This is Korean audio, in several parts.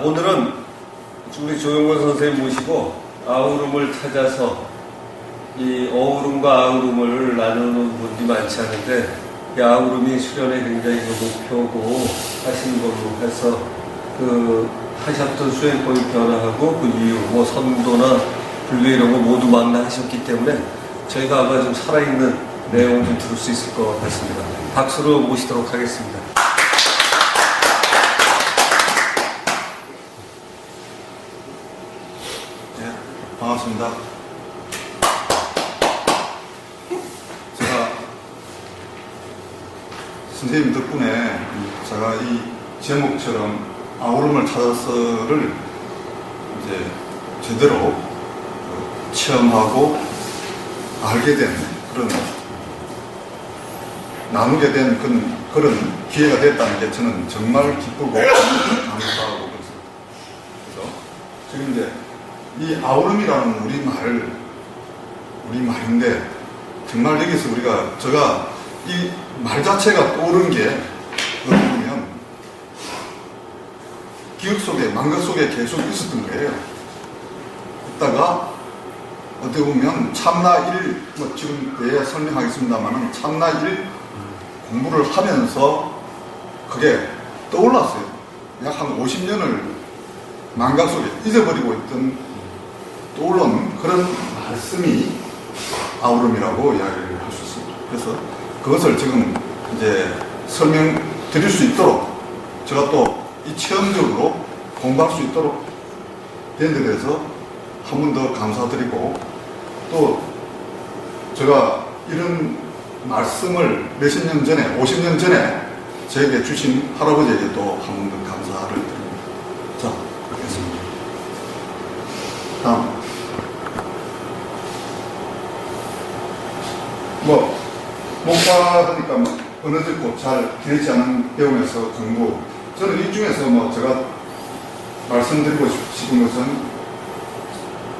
오늘은 우리 조용건 선생님 모시고 아우름을 찾아서 이 어우름과 아우름을 나누는 분이 많지 않은데 이 아우름이 수련의 굉장히 목표고 하시는 걸로 해서 하셨던 수행법이 변화하고 그 이유, 선도나 불교 이런 거 모두 망라하셨기 때문에 저희가 아마 좀 살아있는 내용을 좀 들을 수 있을 것 같습니다. 박수로 모시도록 하겠습니다. 반갑습니다. 제가 선생님 덕분에 제가 이 제목처럼 아우름을 찾아서를 이제 제대로 체험하고 알게 된 그런 나누게 된 그런 기회가 됐다는 게 저는 정말 기쁘고 감사하고 그렇습니다. 그래서 지금 이제 이 아우름이라는 우리말인데 정말 여기서 제가 이 말 자체가 떠오른 게 어떻게 보면 기억 속에, 망각 속에 계속 있었던 거예요. 있다가 어떻게 보면 참나 1, 지금 내에 설명하겠습니다만 참나 1 공부를 하면서 그게 떠올랐어요. 약 한 50년을 망각 속에 잊어버리고 있던 떠오른 그런 말씀이 아우름이라고 이야기를 할 수 있습니다. 그래서 그것을 지금 이제 설명드릴 수 있도록 제가 또 이 체험적으로 공부할 수 있도록 된 데 대해서 한 번 더 감사드리고 또 제가 이런 말씀을 몇십 년 전에 50년 전에 저에게 주신 할아버지에게 또 한 번 더 감사를 드립니다. 자, 그렇겠습니다. 다음 못 받으니까 어느 듣고 잘 되지 않은 배움에서 공부 저는 이 중에서 제가 말씀드리고 싶은 것은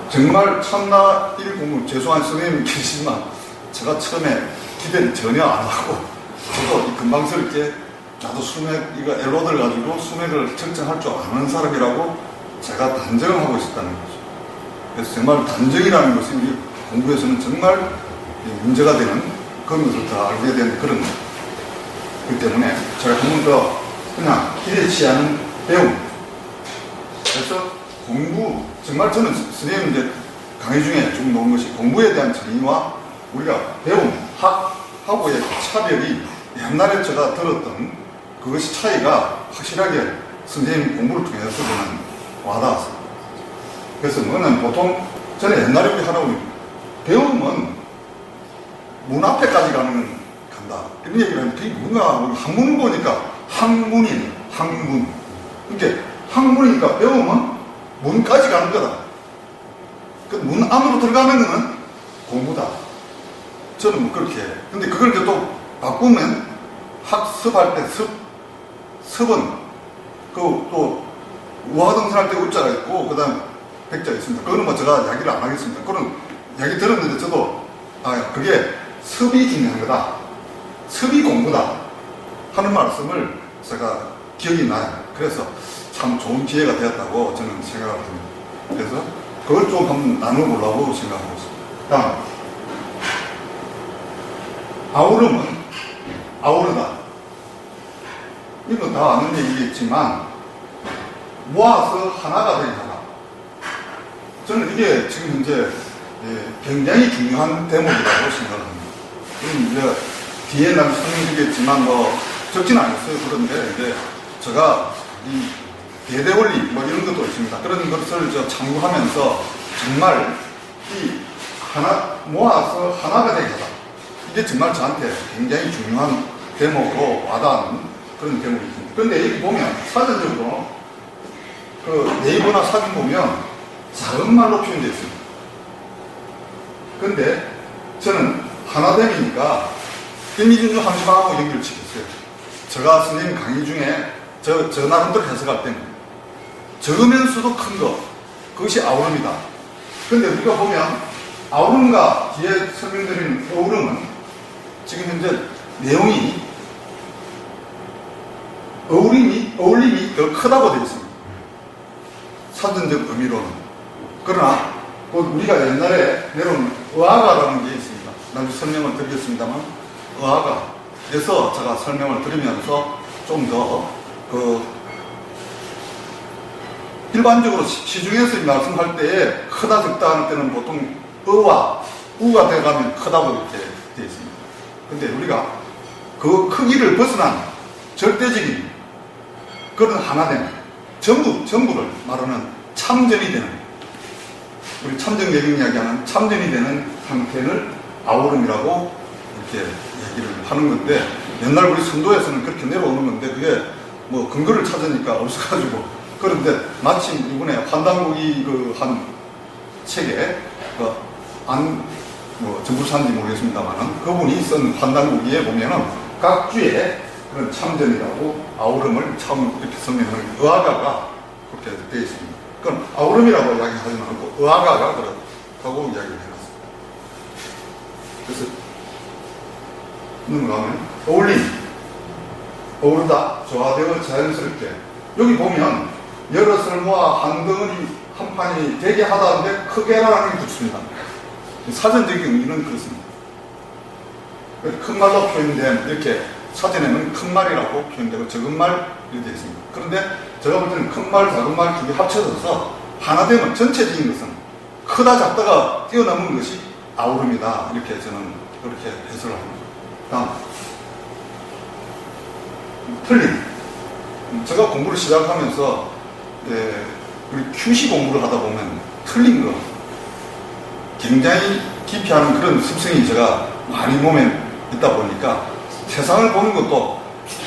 정말 참나 1 공부 죄송한 선생님 계시지만 제가 처음에 기대를 전혀 안 하고 저도 금방스럽게 나도 이거 엘로드를 가지고 수맥을 측정할 줄 아는 사람이라고 제가 단정을 하고 있었다는 거죠. 그래서 정말 단정이라는 것이 우리 공부에서는 정말 문제가 되는 그런 것을 다 알게 된 그런 그 때문에 제가 한 번 더 그냥 기대치 않은 배움 그래서 공부 정말 저는 선생님 이제 강의 중에 좀 놓은 것이 공부에 대한 정의와 우리가 배움, 학하고의 차별이 옛날에 제가 들었던 그것이 차이가 확실하게 선생님 공부를 통해서 저는 와닿았어요. 그래서 보통 저는 옛날에 우리 하라고 배움은 문 앞에까지 간다. 이런 얘기를 하는데 그게 뭔가 학문을 보니까 학문. 그러니까 학문이니까 배움은 문까지 가는 거다. 그 문 안으로 들어가면은 공부다. 저는 그렇게 해요. 근데 그걸 또 바꾸면 학습할 때 습은 또 우화동선할 때 우자가 있고 그 다음 백자가 있습니다. 그거는 제가 이야기를 안 하겠습니다. 그런 이야기 들었는데 저도 그게 습이 중요한 거다. 습이 공부다. 하는 말씀을 제가 기억이 나요. 그래서 참 좋은 기회가 되었다고 저는 생각을 합니다. 그래서 그걸 좀 한번 나눠보려고 생각하고 있습니다. 다음 아우름은 아우르다. 이건 다 아는 얘기겠지만 모아서 하나가 되다. 저는 이게 지금 현재 굉장히 중요한 대목이라고 생각합니다. 이제 뒤에 나도 설명드리겠지만 적진 않았어요. 그런데 이제 제가 이 대대원리 이런 것도 있습니다. 그런 것을 참고하면서 정말 이 하나 모아서 하나가 되게 하다. 이게 정말 저한테 굉장히 중요한 대목으로 와닿는 그런 대목이 있습니다. 그런데 여기 보면 사전적으로 네이버나 사진 보면 작은 말로 표현되어 있습니다. 그런데 저는 하나됨이니까 임의준주 함수방하고 연결시켰어요. 제가 선생님 강의 중에 저 나름대로 해석할 때는 적으면서도 큰 거 그것이 아우름이다. 그런데 우리가 보면 아우름과 뒤에 설명드린 어우름은 지금 현재 내용이 어울림이 더 크다고 되어 있습니다. 사전적 의미로는. 그러나 우리가 옛날에 내려온 의아가라는 게 있습니다. 나중에 설명을 드리겠습니다만 의아가에서 제가 설명을 드리면서 좀 더 일반적으로 시중에서 말씀할 때에 크다 적다 하는 때는 보통 의와 우가 돼가면 크다고 이렇게 되어 있습니다. 근데 우리가 그 크기를 벗어난 절대적인 그런 하나됨, 전부를 말하는 참전이 되는, 우리 참전 예경 이야기하는 참전이 되는 상태를 아우름이라고 이렇게 얘기를 하는 건데, 옛날 우리 선도에서는 그렇게 내려오는 건데 그게 뭐 근거를 찾으니까 없어가지고, 그런데 마침 이번에 환단국이 그 한 책에 뭐 전부산지 모르겠습니다만은 그분이 쓴 환단국기에 보면은 각 주에 그런 참전이라고 아우름을 처음 이렇게 설명하는 의아가가 그렇게 되어 있습니다. 그건 아우름이라고 이야기하지 않고 의아가가 그렇다고 이야기를 해놨습니다. 그래서 넘어가면 어우르다, 조화되어 자연스럽게. 여기 보면 여러 설모와 한 덩어리 한 판이 되게 하다는데 크게라는 게 붙습니다. 사전적인 의미는 그렇습니다. 큰 말로 표현된, 이렇게 사전에는 큰 말이라고 표현되고 적은 말 이렇게 되어 있습니다. 그런데 제가 볼 때는 큰 말, 작은 말 두 개 합쳐져서 하나 되면 전체적인 것은 크다 작다가 뛰어넘은 것이 아우름이다, 이렇게 저는 그렇게 해석을 합니다. 다음 틀림. 제가 공부를 시작하면서 우리 QC 공부를 하다 보면 틀린 거 굉장히 깊이 하는 그런 습성이 제가 많이 몸에 있다 보니까 세상을 보는 것도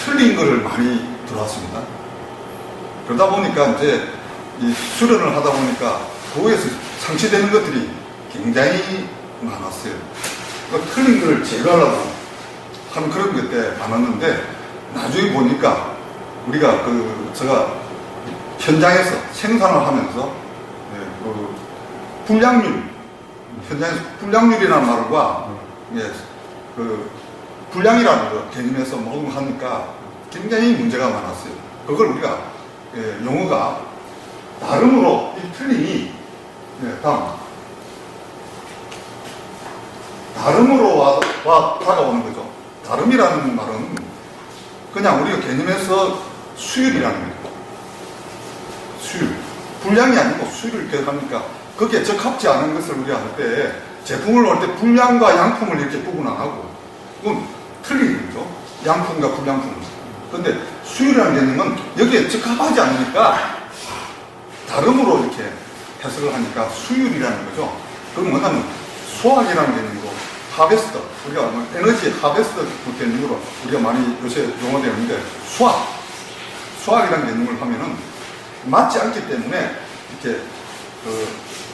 틀린 거를 많이 들어왔습니다. 그러다 보니까 이제 이 수련을 하다 보니까 거기에서 상치되는 것들이 굉장히 많았어요. 그러니까 틀린 거를 제거하려고 하는 그런 것들 많았는데, 나중에 보니까 우리가 제가 현장에서 생산을 하면서 현장에서 불량률이라는 말과 불량이라는 개념에서 하니까 굉장히 문제가 많았어요. 그걸 우리가 용어가 나름으로 이 틀림이 다음 다름으로 다가오는 거죠. 다름이라는 말은 그냥 우리가 개념에서 수율이라는 거예요. 수율. 분량이 아니고 수율을 이렇게 합니까? 그게 적합지 않은 것을 우리가 할 때, 제품을 할 때 분량과 양품을 이렇게 구분 안 하고, 그건 틀린 거죠. 양품과 불량품. 근데 수율이라는 개념은 여기에 적합하지 않으니까 다름으로 이렇게 해석을 하니까 수율이라는 거죠. 그건 뭐냐면 수학이라는 개념이고, 하베스트, 우리가 에너지 하베스트 개념으로 우리가 많이 요새 용어되는데, 수학이라는 개념을 하면은 맞지 않기 때문에 이렇게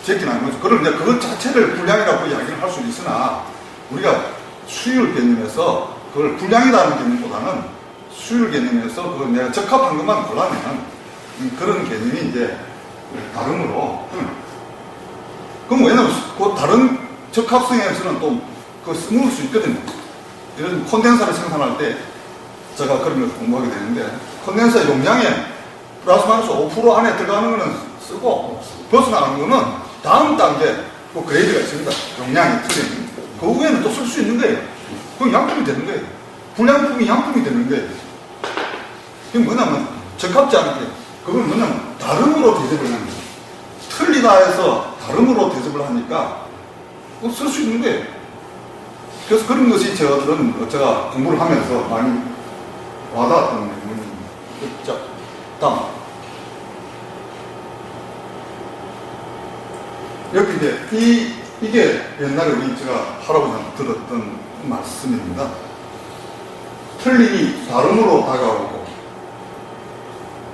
제기하는 거죠. 그럼 이제 그것 자체를 불량이라고 이야기를 할 수 있으나, 우리가 수율 개념에서 그걸 불량이라는 개념보다는 수율 개념에서 그걸 내가 적합한 것만 골라내는 그런 개념이 이제 다름으로. 그럼 왜냐면 그 다른 적합성에서는 또 그거 써먹을 수 있거든요. 이런 콘덴서를 생산할 때 제가 그런 걸 공부하게 되는데, 콘덴서 용량에 플러스 마이너스 5% 안에 들어가는 거는 쓰고 벗어나가는 거는 다음 단계 그 그레이드가 있습니다. 용량이 틀린. 그 후에는 또 쓸 수 있는 거예요. 그럼 양품이 되는 거예요. 불량품이 양품이 되는 거예요. 그게 뭐냐면 적합지 않게, 그건 뭐냐면 다름으로 대접을 하는 거예요. 틀리다 해서 다름으로 대접을 하니까 쓸 수 있는 거예요. 그래서 그런 것이 제가 공부를 하면서 많이 와닿았던 부분입니다. 자, 다음. 여기 이제 이게 옛날에 제가 할아버지한테 들었던 말씀입니다. 틀림이 다름으로 다가오고,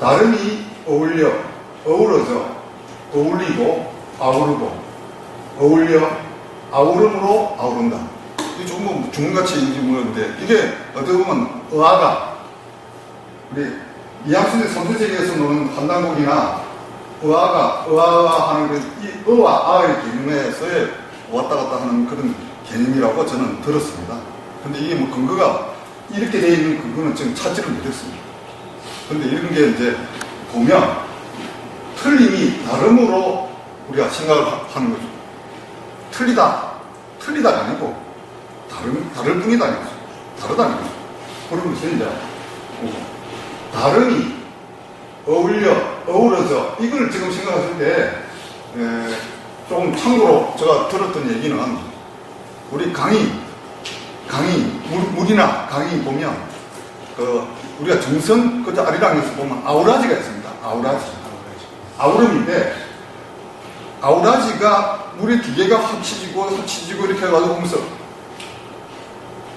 다름이 어우러져, 어울리고, 아우르고, 어울려, 아우름으로 아우른다. 이게 조금 중문같이 모르는데, 이게 어떻게 보면 의아가, 우리 이학순의 선수책에서 노는 환단곡이나 의아가 하는 이 의와 아의 개념에서의 왔다 갔다 하는 그런 개념이라고 저는 들었습니다. 근데 이게 뭐 근거가 이렇게 되어 있는 근거는 지금 찾지를 못했습니다. 근데 이런 게 이제 보면 틀림이 다름으로 우리가 생각을 하는 거죠. 틀리다가 아니고 다를 뿐이다 아니죠. 다르다는 거죠. 그러면서 이제 다름이 어우러져 이걸 지금 생각했을 때 조금 참고로 제가 들었던 얘기는 우리 물이나 강이 보면 우리가 정선 그저 아리랑에서 보면 아우라지가 있습니다. 아우름인데 아우라지가 물이 두 개가 합치지고 이렇게 해가지고 보면서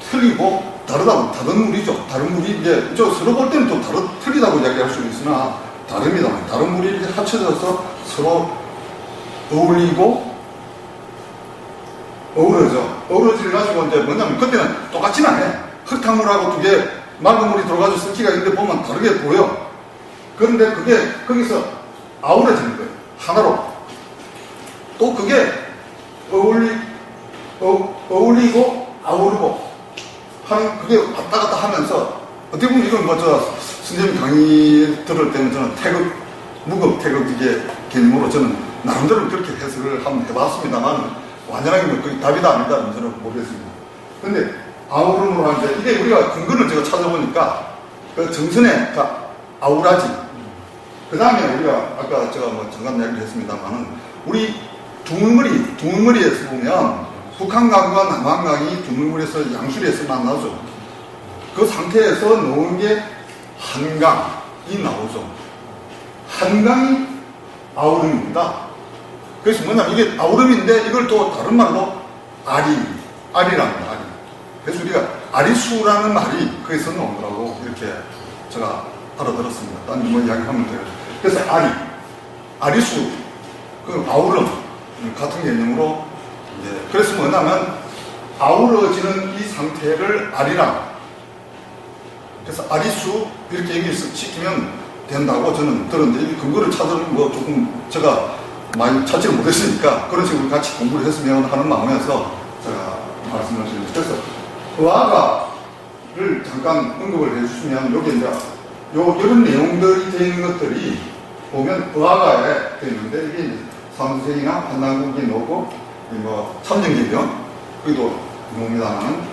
틀리고 다른 물이죠. 다른 물이 이제 서로 볼 때는 또 틀리다고 이야기할 수 있으나 다릅니다. 다른 물이 이렇게 합쳐져서 서로 어우러져 가지고 이제 뭐냐면 그때는 똑같지는 않아요. 흙탕물하고 두 개 맑은 물이 들어가지고 섞기가 있는데 보면 다르게 보여. 그런데 그게 거기서 아우러지는 거예요. 하나로. 또 그게 어울리고 아우르고 하는 그게 왔다 갔다 하면서 어떻게 보면 이건 선생님 강의 들을 때는 저는 무급 태극 이게 개념으로 저는 나름대로 그렇게 해석을 한번 해봤습니다만 완전하게 그게 답이다 아니다 저는 모르겠습니다. 근데 아우름으로 하는데 이게 우리가 근거를 제가 찾아보니까 그 정선의 아우라지 그 다음에 우리가 아까 제가 잠깐 이야기를 했습니다만은 우리 두물머리에서 보면 북한강과 남한강이 두물머리에서 양수리에서 만나죠. 그 상태에서 놓은 게 한강이 나오죠. 한강이 아우름입니다. 그래서 뭐냐면 이게 아우름인데 이걸 또 다른 말로 아리랍니다. 아리. 그래서 우리가 아리수라는 말이 거기서 나온 거라고 이렇게 제가 알아들었습니다. 딴 이야기하면 돼요. 그래서 아리수, 아우름 같은 개념으로 그래서 뭐냐면 아우러지는 이 상태를 아리랑 그래서 아리수 이렇게 얘기시키면 된다고 저는 들었는데 이 근거를 찾으면 조금 제가 많이 찾지를 못했으니까 그런 식으로 같이 공부를 했으면 하는 마음에서 제가 말씀을 드립니다. 그래서 의아가를 잠깐 언급을 해주시면 여기 이제 이런 내용들이 되어 있는 것들이 보면 의아가에 되어 있는데 이게 삼수생이나 한남국이 나오고 참정계경 그리고 나옵니다만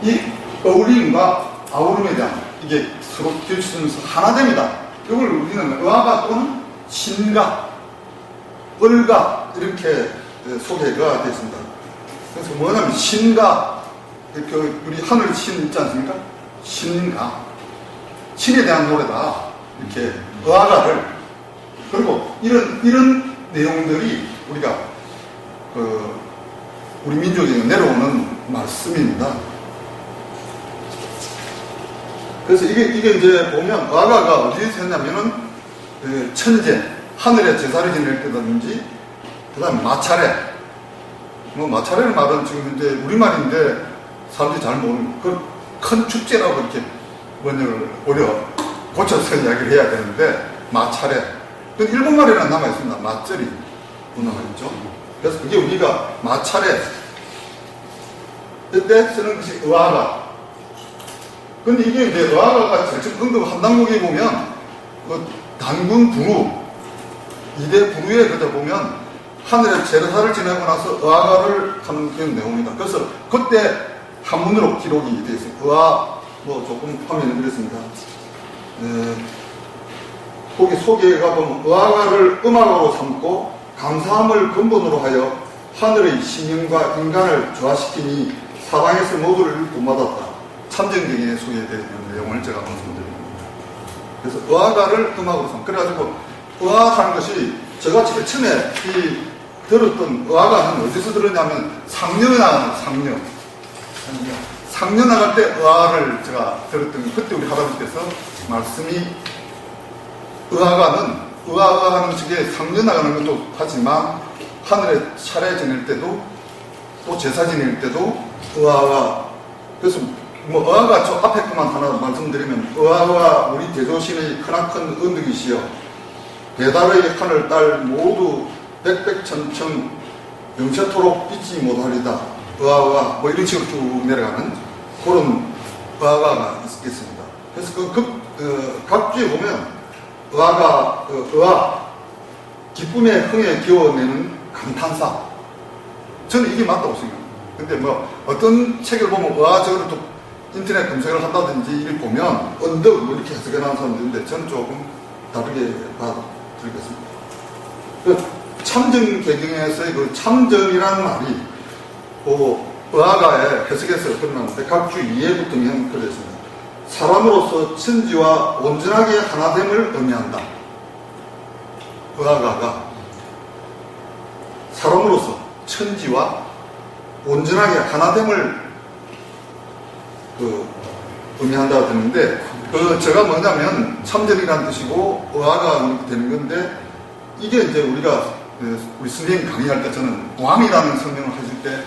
이 어울림과 아우름에 대한 이게 서로 교치하면서 하나 됩니다. 이걸 우리는 의아가 또는 신가, 을가 이렇게 소개가 되어 있습니다. 그래서 뭐냐면 신가 우리 하늘 신 있지 않습니까? 신가 신에 대한 노래다 이렇게 의아가를 그리고 이런 내용들이 우리가 우리 민족에 내려오는 말씀입니다. 그래서 이게 이제 보면 의아가가 어디에서 했냐면은 천재 하늘에 제사를 지낼 때라든지 그다음 마차례 마차례는 말은 지금 현재 우리말인데 사람들이 잘 모르는 그 큰 축제라고 이렇게 번역을 고쳐서 이야기를 해야 되는데 마차례 일본말에는 남아있습니다. 맞절이 문화말이죠. 그래서 그게 우리가 마차례 그때 쓰는 것이 의아가 근데 이게 이제 의아가가 제일 언급 한당국에 보면 단군 부루 2대 부루에 그때 보면 하늘에 제사를 지내고 나서 의아가를 하는 그런 내용입니다. 그래서 그때 한문으로 기록이 되어 있어요. 의아 조금 화면을 드렸습니다. 거기 소개가 보면 의아가를 음악으로 삼고 감사함을 근본으로 하여 하늘의 신령과 인간을 조화시키니 사방에서 모두를 본받았다. 참정경에 소개되어 있는 내용을 제가 말씀드립니다. 그래서 의아가를 음악으로 삼고 그래가지고 의아하는 것이 제가 제일 처음에 들었던 의아가는 어디서 들었냐면 상녀 나가는 상녀 나갈 때 의아를 제가 들었던 그때 우리 할아버지께서 말씀이 의아가는 저게 상녀 나가는 것도 하지만 하늘에 차례 지낼 때도 또 제사 지낼 때도 의아가 그래서 의아가 저 앞에 것만 하나 말씀드리면 의아가 우리 대조신의 크나큰 은덕이시여 배달의 하늘 딸 모두 백백천천 영세토록 잊지 못하리다 의아가 이런 식으로 쭉 내려가는 그런 의아가가 있겠습니다. 그래서 각주에 보면 의아가 기쁨의 흥에 기워내는 감탄사. 저는 이게 맞다고 생각합니다. 근데 뭐 어떤 책을 보면 저거를 또 인터넷 검색을 한다든지 이를 보면 언덕 뭐 이렇게 해석해 나온 사람도 있는데 저는 조금 다르게 봐드리겠습니다. 그 참전 개경에서의 그 참전이라는 말이 의화가의 해석에서 끝나는데 각주 2회부터 그냥 그랬습니다. 사람으로서 천지와 온전하게 하나됨을 의미한다. 의화가가 사람으로서 천지와 온전하게 하나됨을 의미한다고 했는데 제가 뭐냐면 참전이라는 뜻이고 의화가 되는 건데 이게 이제 우리가 우리 선생님 강의할 때 저는 왕이라는 설명을 하실 때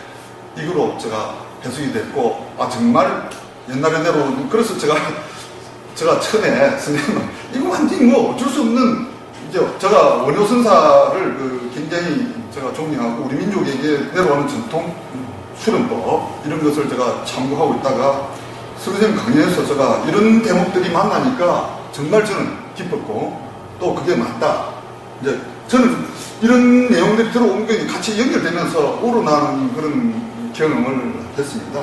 이거로 제가 해석이 됐고 정말 옛날에 내로 그래서 제가 처음에 선생님 이거 완전히 뭐 어쩔 수 없는 이제 제가 원효선사를 굉장히 제가 존경하고 우리 민족에게 내려오는 전통 수련법 이런 것을 제가 참고하고 있다가 선생님 강의에서 제가 이런 대목들이 만나니까 정말 저는 기뻤고 또 그게 맞다. 이제 저는 이런 내용들이 들어온 게 같이 연결되면서 우러나는 그런 경험을 했습니다.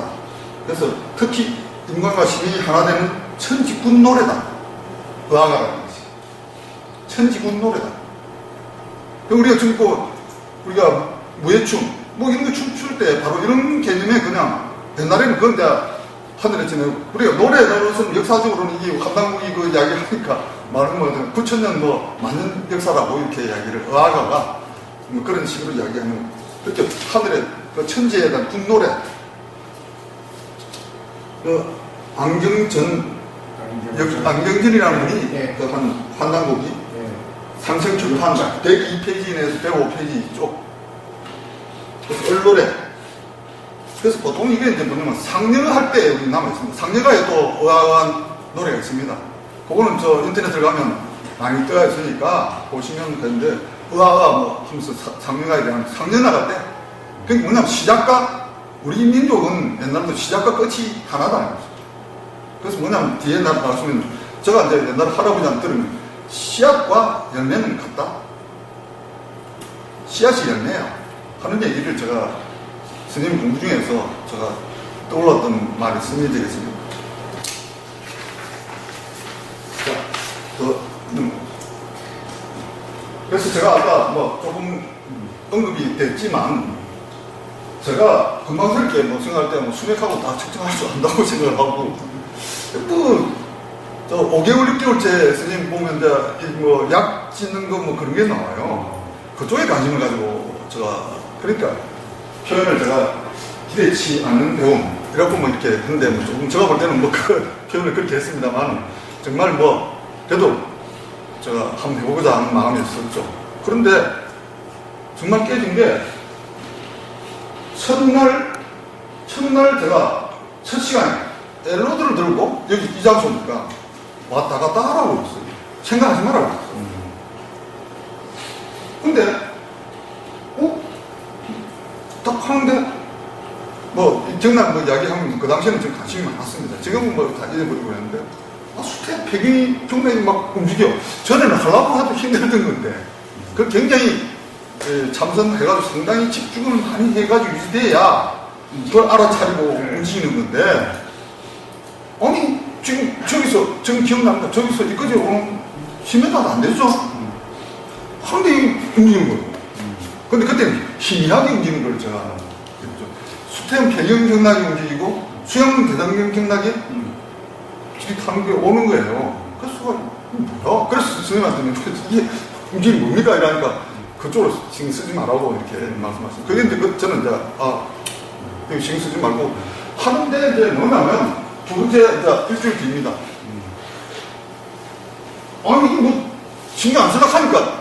그래서 특히 인간과 신이 하나 되는 천지군 노래다. 의화가라는 것이. 천지군 노래다. 우리가 지금 우리가 무예춤, 뭐 이런 거 춤출 때 바로 이런 개념에 그냥 옛날에는 그건 내가 하늘에 지내고 우리가 노래로서는 역사적으로는 이게 한당국이 그 이야기를 하니까 말은 뭐 9,000년 뭐 만년 역사라고 이렇게 이야기를 의화가가 뭐 그런 식으로 이야기하는 그렇게 하늘에 그 천지에 대한 군노래 안경전이라는 분이 네. 한 환단곡이 네. 상생출판 102페이지 내에서 105페이지 쪽 그래서 얼노래 그래서 보통 이게 이제 뭐냐면 상녀할 때 우리 남아있습니다. 상녀가에 또 의아한 노래가 있습니다. 그거는 저 인터넷에 가면 많이 떠 있으니까 보시면 되는데 의아가 뭐 하면서 상녀가에 대한 상녀 나갈 때 그게 뭐냐면 시작과 우리 민족은 옛날부터 시작과 끝이 하나다. 그래서 뭐냐면 뒤에 나가시면 제가 이제 옛날 할아버지한테 들으면 씨앗과 열매는 같다. 씨앗이 열매야 하는 얘기를 제가 스님 공부 중에서 제가 떠올랐던 말이 스님되겠습니다. 자, 그래서 제가 아까 뭐 조금 언급이 됐지만 제가 금방스럽게 뭐 생각할 때 뭐 수맥하고 다 측정할 수 한다고 생각을 하고 저 5개월, 6개월째 스님 보면 이제 뭐 약 짓는 거 뭐 그런 게 나와요. 그쪽에 관심을 가지고 제가 그러니까 표현을 제가 기대치 않는 배움 이라고 뭐 이렇게 했는데 뭐 조금 제가 볼 때는 뭐 그 표현을 그렇게 했습니다만 정말 뭐 그래도 제가 한번 해보고자 하는 마음이 있었죠. 그런데 정말 깨진 게 첫날 제가 첫 시간에 엘로드를 들고 여기 이 장소니까 왔다 갔다 하라고 했어요. 생각하지 말라고 했어요. 근데 딱 하는데 뭐 정말 뭐 이야기하면 그 당시에는 좀 관심이 많았습니다. 지금은 뭐 다 잊어버리고 했는데 수태 폐기 경락이 막 움직여. 전에는 하려고 해도 힘들던 건데 그 굉장히 참선해가지고 상당히 집중을 많이 해가지고 유지돼야 그걸 알아차리고 움직이는 건데 아니 지금 지금 기억납니다. 저기서 이까지 오는 10m도 안 되죠? 하는데 움직이는 거예요. 근데 그때는 희미하게 움직이는 걸 제가 했죠. 수태형 배경 경락이 움직이고 수영 대장경 경락이 타는 게 오는 거예요. 그래서 뭐야? 그래서 선생님한테는 이게 움직임이 뭡니까? 이러니까 그쪽으로 신경 쓰지 말라고 이렇게 말씀하셨어요. 그게 이제 저는 이제 여기 신경 쓰지 말고 하는데 이제 뭐냐면 두 번째 이제 일주일 뒤입니다. 아니 이게 뭐 신경 안 쓰려고 하니까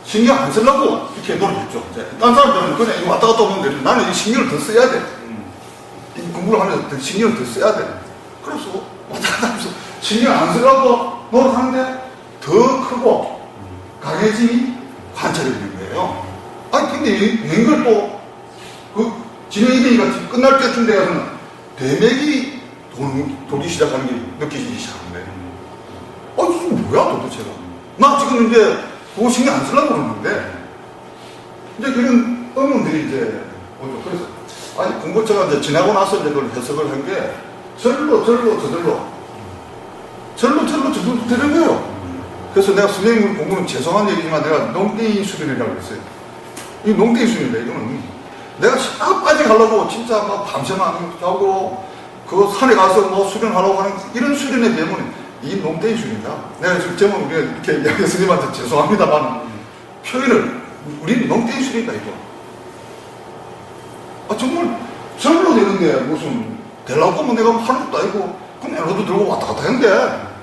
신경 안 쓰려고 이렇게 노력했죠. 딴 사람들은 그냥 이거 왔다 갔다 오는데 나는 이 신경을 더 써야 돼. 이 공부를 하면서 더 신경을 더 써야 돼. 그래서 왔다 갔다 하면서 신경 안 쓰려고 노력하는데 더 크고 강해짐이 관찰이 되는 거예요. 아니 근데 이걸 또 그 진행이 되니까 끝날 때쯤 돼가서는 대맥이 돌기 시작하는 게 느껴지기 시작하는데 이게 뭐야 도대체가. 나 지금 이제 그거 신경 안 쓰려고 그러는데, 이제 이런 의문들이 이제 오죠. 그래서, 아니, 공부 제가 이제 지나고 나서 이제 그걸 해석을 한 게, 절로 저절로 되는 거예요. 그래서 내가 선생님 공부는 죄송한 얘기지만 내가 농땡이 수련이라고 그랬어요. 이 농땡이 수련이다, 이거는. 내가 싹 빠져가려고 진짜 막 밤새만 자고, 그 산에 가서 뭐 수련하려고 하는 이런 수련에 비하면 이 농땡이 수련이다. 내가 지금 제목 이렇게 이야기 선생님한테 죄송합니다만, 표현을, 우리는 농땡이 수련이다, 이거. 아, 정말 절로 되는데 무슨, 되려고 하면 내가 하는 것도 아니고, 그럼 에너도 들고 왔다 갔다 했는데,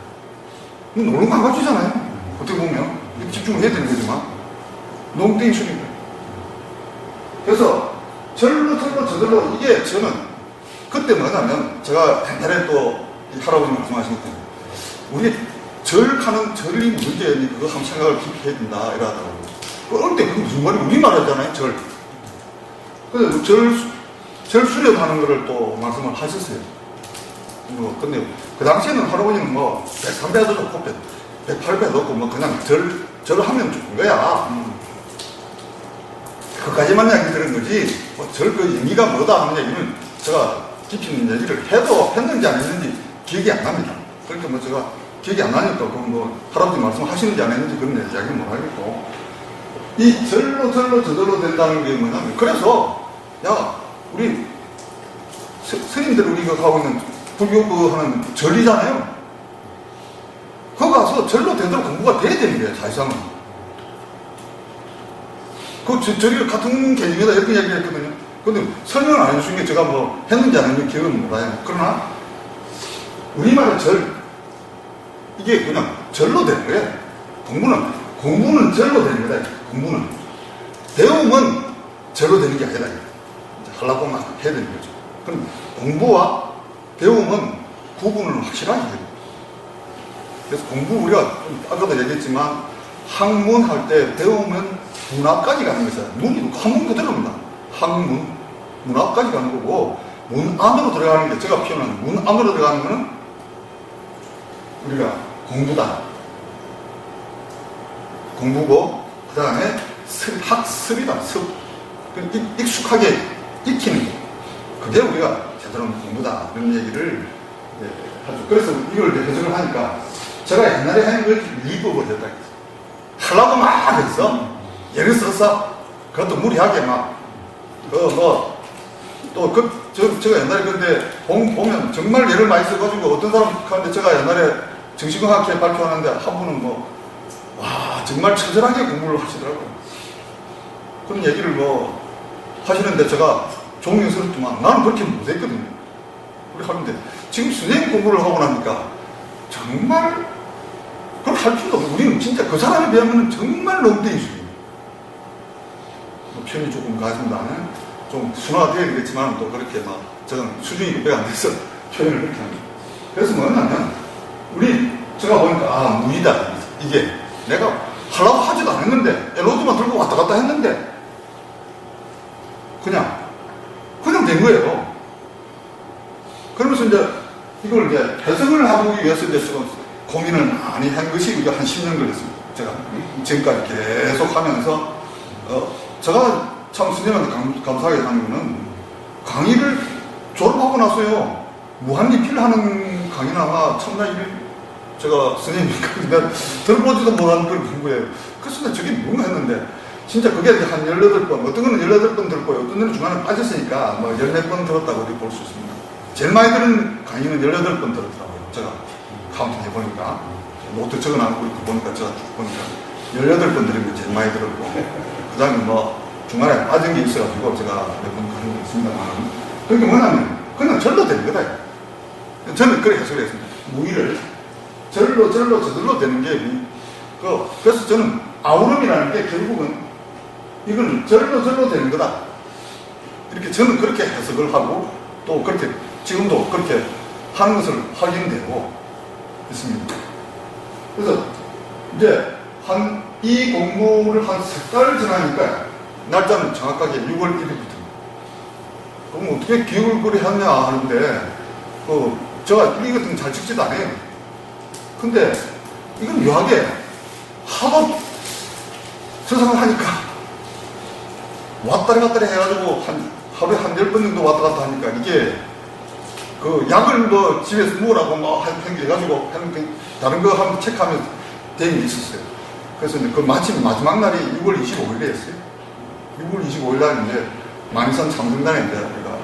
노는 거 안 가지잖아요. 어떻게 보면. 집중을 해야 되는 거지만. 농땡이 수련이다. 그래서, 절로 저절로, 이게 저는, 그때 뭐냐면, 제가 옛날에 또, 이 할아버지 말씀하신 것 때문에, 우리 절하는 절이 문제니, 그거 한번 생각을 깊이 해야 된다, 이러더라고요. 어릴 때 그게 무슨 말이에요? 우리말 하잖아요, 절. 그래서 절 수련하는 거를 또 말씀을 하셨어요. 뭐, 근데, 그 당시에는 할아버지는 뭐, 103배도 좋고, 108배 넣고, 뭐, 그냥 절하면 좋은 거야. 그까지만 이야기 들은 거지, 뭐, 그 의미가 뭐다 하는 얘기는 제가 깊이 있는 얘기를 했는지 안 했는지 기억이 안 납니다. 그러니까 뭐 제가 기억이 안 나니까, 그럼 뭐, 할아버지 말씀하시는지 안 했는지 그런 이야기는 못 하겠고, 이 절로 저절로 된다는 게 뭐냐면, 그래서, 야, 우리, 스님들 우리가 가고 있는 불교 그 하는 절이잖아요. 거기 가서 절로 되도록 공부가 돼야 되는 거예요, 사실상은. 그 절이 같은 개념이다, 이렇게 얘기를 했거든요. 근데 설명을 안 해주신 게 제가 뭐 했는지 안 했는지 기억은 못 나요. 그러나, 우리말의 절, 이게 그냥 절로 되는 거예요. 공부는 절로 되는 거다. 공부는. 배움은 절로 되는 게 아니라, 하려고 막 해야 되는 거죠. 그럼 공부와 배움은 구분을 확실하게 해야 돼요. 그래서 공부, 우리가 아까도 얘기했지만, 학문할 때 배우면 문학까지 가는 것이잖아요. 문이 학문 그대로입니다. 학문, 문학까지 가는 거고, 문 안으로 들어가는 게, 제가 표현하는 문 안으로 들어가는 거는 우리가 공부다. 공부고, 그 다음에 학습이다. 익숙하게 익히는 거. 그게 우리가 제대로 공부다. 이런 얘기를 하죠. 그래서 이걸 이제 해석을 하니까, 제가 옛날에 하는 걸 위법을 했다. 하려고 막 했어. 예를 써서, 그것도 무리하게 막, 제가 옛날에 근데 보면 정말 예를 많이 써가지고 어떤 사람한테 제가 옛날에 정신과학회 발표하는데 한 분은 뭐, 와, 정말 처절하게 공부를 하시더라고요. 그런 얘기를 뭐 하시는데 제가 존경스럽지만 나는 그렇게 못했거든요. 우리 하는데 지금 선생님 공부를 하고 나니까 정말 그걸 할 필요도 없고, 우리는 진짜 그 사람에 비하면 정말 농땡이 수준이에요. 뭐 표현이 조금 가슴다는 좀 순화가 되어야 되겠지만 또 그렇게 막 저는 수준이 급배가 안 돼서 표현을 그렇게 합니다. 그래서 뭐냐면 제가 보니까 무의다. 이게 내가 하려고 하지도 않았는데 엘로드만 들고 왔다 갔다 했는데 그냥 된 거예요. 그러면서 이제 이걸 이제 해석을 하기 위해서 이제 고민을 많이 한 것이 이게 한 10년 걸렸습니다. 제가 지금까지 계속 하면서 제가 참 스님한테 감사하게 하는 거는 강의를 졸업하고 나서요 무한리필 하는 강의나 참나일 제가 스님이니까 들어보지도 못한 걸 본 거예요. 그래서 저게 뭔가 했는데 진짜 그게 한 18번, 어떤 거는 18번 들었고요, 어떤 거는 중간에 빠졌으니까 뭐 14번 들었다고 볼 수 있습니다. 제일 많이 들은 강의는 18번 들었더라고요. 제가 카운트 해보니까 노트 적어놔놓고 이렇게 보니까 제가 쭉 보니까 18번 들은 게 제일 많이 들었고 그 다음에 뭐 중간에 빠진 게 있어가지고 제가 몇 번 가는 게 있습니다만, 그게 뭐냐면 그냥 절로 되는 거다. 저는 그렇게 해석을 했습니다. 무의를 절로 저절로 되는 게 그래서 저는 아우름이라는 게 결국은 이건 절로 되는 거다. 이렇게 저는 그렇게 해석을 하고 또 그렇게 지금도 그렇게 하는 것을 확인되고 있습니다. 그래서 이제 이 공부를 한 3달 지나니까 날짜는 정확하게 6월 1일부터. 그럼 어떻게 기억을 그리 했냐 하는데, 제가 일 같은 거 잘 찍지도 않아요. 근데 이건 묘하게 하도 저 사람 하니까 왔다리 갔다리 해가지고 하루에 한 10번 정도 왔다 갔다 하니까 이게 그 약을 뭐 집에서 먹으라고 막 해가지고 다른 거 한번 체크하면 대응이 있었어요. 그래서 이제 그 마침 마지막 날이 6월 25일이었어요. 6월 25일 날인데 만이산 참성단에 이제 우리가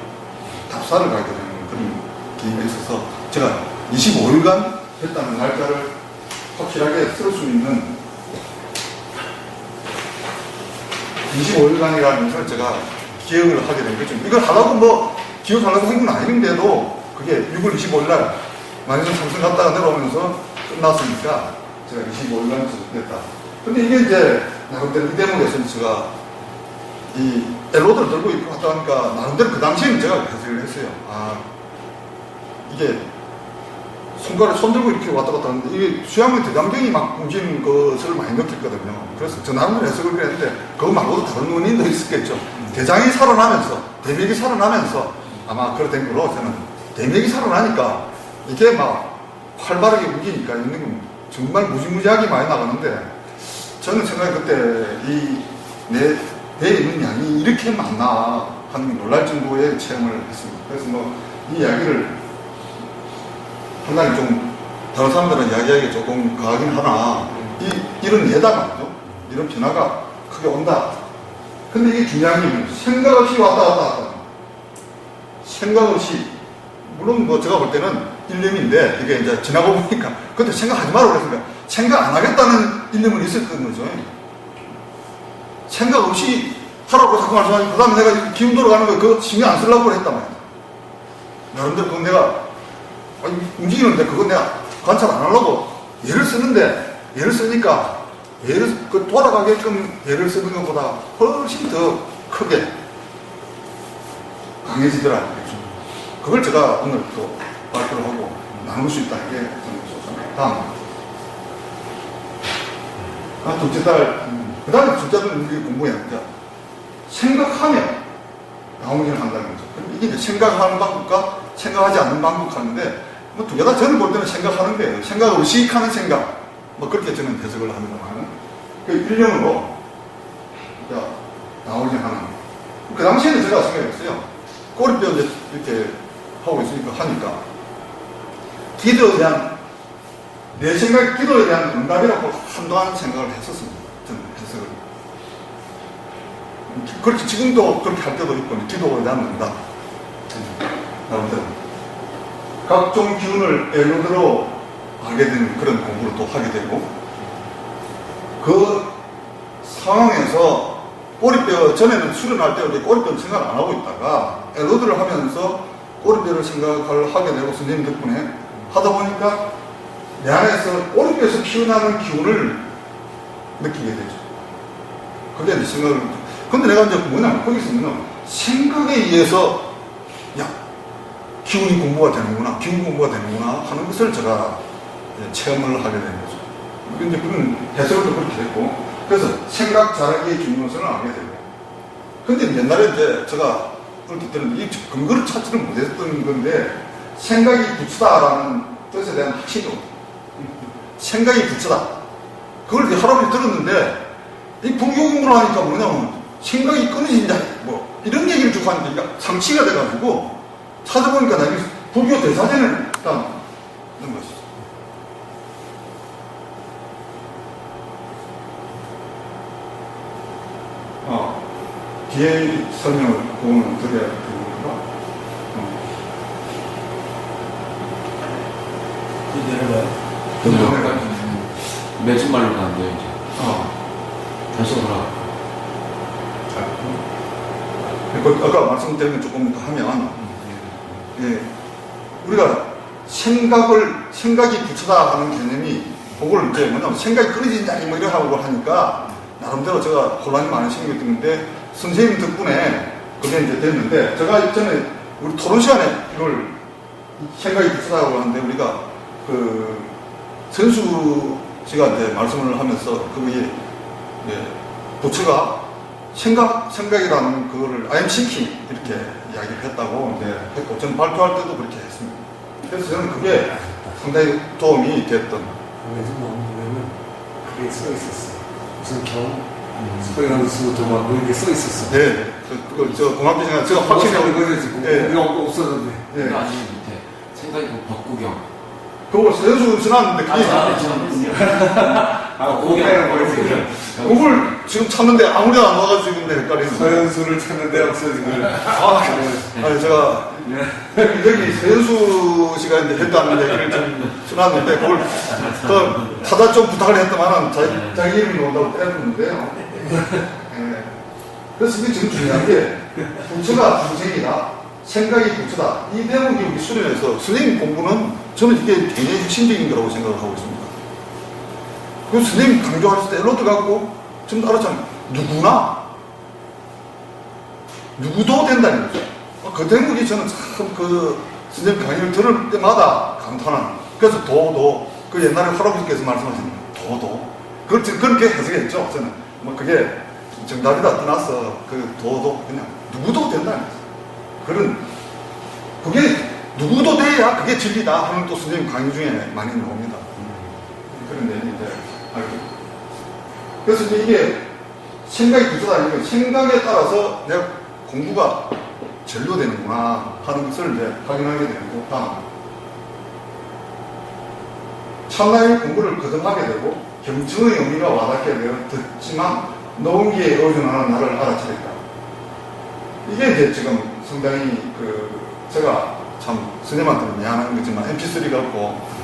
답사를 가게 되는 그런 기회가 있어서 제가 25일간 했다는 날짜를 확실하게 쓸 수 있는 25일간이라는 걸 제가 기억을 하게 된 거죠. 이걸 하려고 뭐 기억하려고 한 건 아닌데도 그게 6월 25일 날 만이산 참성 갔다가 내려오면서 끝났으니까 제가 25일간 됐다. 근데 이게 이제 나름대로 이 대목에서 제가 이 엘로드를 들고 입고 갔다 하니까 나름대로 그 당시에는 제가 해석을 했어요. 아, 이게 손 들고 이렇게 왔다 갔다 하는데 이게 수양은 대장경이 막 움직이는 것을 많이 느꼈거든요. 그래서 저 나름대로 해석을 했는데 그거 말고도 다른 원인도 있었겠죠. 대장이 살아나면서, 대맥이 살아나면서 아마 그렇게 된 거로 저는 대맥이 살아나니까 이게 막 활발하게 움직이니까 있는 건 정말 무지무지하게 많이 나가는데 저는 생각에 그때 내 배에 있는 양이 이렇게 많나 하는 놀랄 정도의 체험을 했습니다. 그래서 뭐 이 이야기를 상당히 좀 다른 사람들은 이야기하기 조금 과하긴 하나 이런 예다 말이죠. 이런 변화가 크게 온다. 근데 이게 중요한 게 생각 없이 왔다 갔다 하다. 생각 없이 물론 뭐 제가 볼 때는 일념인데 이게 이제 지나고 보니까 그때 생각하지 말라고 그랬으니까 생각 안 하겠다는 일념은 있었던 거죠. 생각 없이 하라고 자꾸 말씀하시고 그 다음에 내가 기운 돌아가는 거 그거 신경 안 쓰려고 했단 말이야. 나름대로 그건 내가 움직이는데 그건 내가 관찰 안 하려고 예를 쓰는데 예를 쓰니까 그 돌아가게끔 예를 쓰는 것보다 훨씬 더 크게 강해지더라. 그걸 제가 오늘 또 발표를 하고 나눌 수 있다. 이게 저는 좋습니다. 다음. 둘째 딸, 그 다음에 둘째 딸은 우리 공부해야 돼. 생각하면 나오긴 한다는 거죠. 이게 이제 생각하는 방법과 생각하지 않는 방법 하는데, 뭐 두 개 다 저는 볼 때는 생각하는 거예요. 생각을 의식하는 생각. 뭐 그렇게 저는 해석을 합니다만. 그 일념으로, 나오긴 하는. 그 당시에는 제가 생각했어요. 꼬리뼈 이제 이렇게 하고 있으니까 하니까. 기도에 대한, 내 생각, 기도에 대한 응답이라고 한동안 생각을 했었습니다. 저는 해석을. 그렇게 지금도 그렇게 할 때도 있고, 기도에 대한 응답. 나름대로. 각종 기운을 엘로드로 하게 되는 그런 공부를 또 하게 되고, 그 상황에서 꼬리뼈, 전에는 수련할 때 우리 꼬리뼈를 생각을 안 하고 있다가 엘로드를 하면서 꼬리뼈를 생각을 하게 되고 선생님 덕분에 하다 보니까 내 안에서 꼬리뼈에서 피어나는 기운을 느끼게 되죠. 그게 이제 생각을. 근데 내가 이제 뭐냐면 거기서 생각에 의해서 기운이 공부가 되는구나, 기운 공부가 되는구나 하는 것을 제가 체험을 하게 된 거죠. 이제 그런 해석도 그렇게 됐고, 그래서 생각 잘하기의 중요성을 알게 되고. 근데 옛날에 이제 제가 그럴 때는 이 근거를 찾지를 못했던 건데, 생각이 부처다라는 뜻에 대한 확신이 없어요. 생각이 부처다. 그걸 이제 할아버지 들었는데, 이 불교 공부를 하니까 뭐냐면, 생각이 끊어진다, 뭐, 이런 얘기를 쭉 하니까 상치가 돼가지고, 찾아보니까 나중에 불교 대사전을 일단 넣은 것이죠. 뒤에 설명을 그거는 드려야 되는구나. 내려가요? 매주 말로 가는데요, 이제. 다시 오라. 아까 말씀드린 거 조금 더 하면, 우리가 생각이 부처다 하는 개념이, 그걸 이제 뭐냐면 생각이 끊어진다, 뭐 이런 하고 하니까, 나름대로 제가 혼란이 많이 생겼는데, 선생님 덕분에 그게 이제 됐는데, 제가 전에 우리 토론 시간에 이걸 생각이 부처다고 하는데, 우리가 선수 씨가 이제 말씀을 하면서, 그게 부처가 생각이라는 그거를 I am thinking 이렇게 이야기를 했다고 했고, 저는 발표할 때도 그렇게 했습니다. 그래서 저는 그게 상당히 도움이 됐던. 왜냐면 그게 써 있었어요. 무슨 서현수도 막 그렇게 써 있었어. 네. 저 공학교 생활 제가 확실히 예. 이거 없어졌네. 예. 그거 아니면 밑에 생각이 벅구경. 그걸 서현수 지났는데 그게 고개를 버리세요. 그걸 지금 찾는데 아무리 안 와가지고 지금 헷갈리는 거예요. 서현수를 찾는데 없어지고. 아니 제가 여기 서현수 씨가 이제 했다는 얘기를 좀 지났는데 그걸 또 타다 좀 부탁을 했더만은 자기 이름이 온다고 빼놨는데요. 예. 그래서 이게 지금 중요한 게 부처가 부생이다, 생각이 부처다. 이 대목이 우리 수련에서 선생님 공부는 저는 이게 굉장히 핵심적인 거라고 생각을 하고 있습니다. 그 선생님 강조하실 때 엘로드 갖고 지금 알았잖아요. 누구도 된다는 거죠. 그 대목이 저는 참 그 선생님 강의를 들을 때마다 감탄하는. 그래서 그 옛날에 할아버지께서 말씀하신 도도. 그렇게 해석했죠. 저는 뭐 그게 정답이다 떠나서 그 도도 그냥 누구도 된다는 거죠. 그게 누구도 돼야 그게 진리다 하는 또 선생님 강의 중에 많이 나옵니다. 그런 내용인데 그래서 이제 이게 생각이 부처다. 생각에 따라서 내가 공부가 전료되는구나 하는 것을 이제 확인하게 되고, 다음 참나의 공부를 거듭하게 되고 경청의 의미가 와닿게 되어 듣지만 노은기에 의존하는 나를 알아차렸다. 이게 이제 지금 상당히 제가 참 선생님한테는 미안한 거지만 MP3가 없고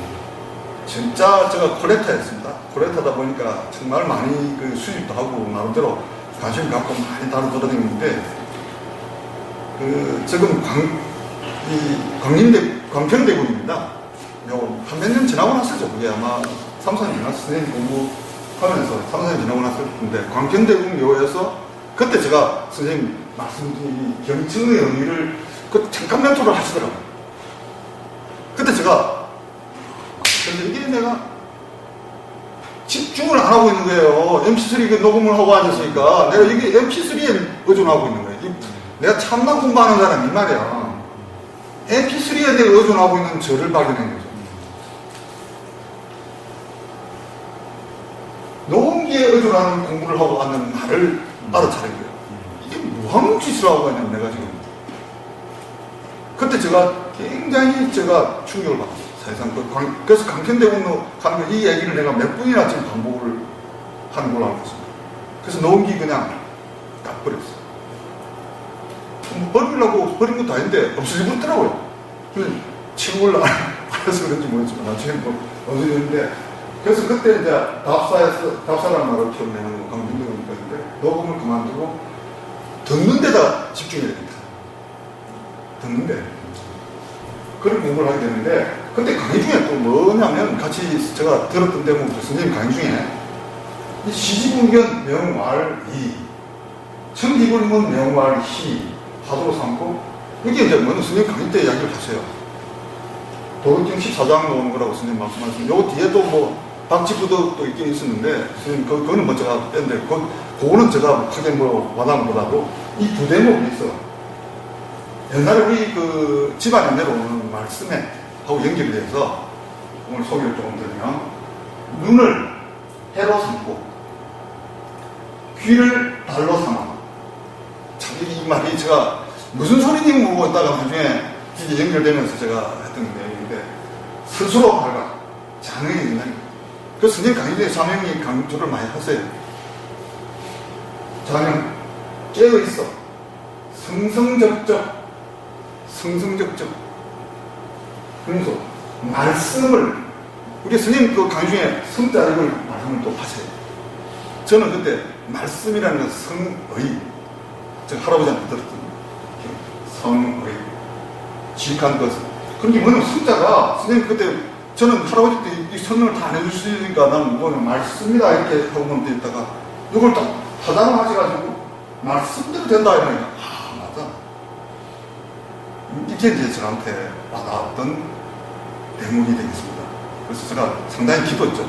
진짜 제가 콜렉터였습니다. 콜렉터다 보니까 정말 많이 수집도 하고 나름대로 관심 갖고 많이 돌아다니는데 지금 광평대군입니다. 한 몇 년 지나고 났었죠. 그게 아마 3, 4년 지났어요. 선생님 공부하면서 3, 4년 지나고 났을 텐데 광평대군 묘에서 그때 제가 선생님 말씀드린 경청의 의미를 잠깐 멘토를 하시더라고요. 그때 제가 근데 이게 내가 집중을 안 하고 있는 거예요. MP3 녹음을 하고 앉았으니까 내가 이게 MP3에 의존하고 있는 거예요. 내가 참나 공부하는 사람이 말이야. MP3에 내가 의존하고 있는 저를 발견한 거죠. 노은기에 의존하는 공부를 하고 앉는 나를 알아차린 거예요. 이게 뭐하는 짓을 하고 있냐면 내가 지금. 그때 제가 굉장히 충격을 받았어요. 사실상 그래서 강평대군로 가는 이 얘기를 내가 몇 분이나 지금 반복을 하는 걸로 알고 있습니다. 그래서 노은기 그냥 딱 버렸어요. 버리려고 버린 것도 아닌데 없어져 버렸더라고요. 치우를 알아서 그런지 모르겠지만 나중에 없어졌는데 그래서 그때 이제 답사라는 말을 처음 내는 강평대군이 있는데 녹음을 그만두고 듣는 데다 집중해야 됩니다. 듣는데 그런 공부를 하게 되는데 근데 강의 중에 또 뭐냐면 같이 제가 들었던 대목 선생님 강의 중에 이 시지분견 명왈이 청기불문 명왈희 화두로 삼고 이게 이제 뭐는 선생님 강의 때 이야기를 하세요. 도덕경 14장 나오는 거라고 선생님 말씀하셨는데 요 뒤에도 뭐 박지부도 있긴 있었는데 선생님 그거는 뭐 제가 뺐는데 그거는 제가 크게 뭐 와닿는보다도 이 두 대목이 있어. 옛날에 우리 집안에 내려오는 말씀에 하고 연결이 돼서 오늘 소개를 조금 드리면 눈을 해로 삼고 귀를 달로 삼아. 참 이 말이 제가 무슨 소리니 모르고 있다가 나중에 이게 연결되면서 제가 했던 내용인데 스스로 발각 장애가 있는 그래서 선생님 강의 중에 사명이 강조를 많이 하세요. 자는 깨어있어 성성적적 그래서 말씀을 우리 스님 강의 중에 성자력을 말씀을 또 하세요. 저는 그때 말씀이라는 건 성의 제가 할아버지한테 들었던 성의 지식한 것 그런 게 뭐냐면 성자가 선생님 그때 저는 할아버지 때 이 설명을 다 안 해주시니까 나는 뭐는 말씀이다 이렇게 하고만 돼 있다가 이걸 딱 타단을 하셔가지고 말씀대로 된다 이러니까 맞아 이게 이제 저한테 와닿았던 대목이 되겠습니다. 그래서 제가 상당히 기뻤죠.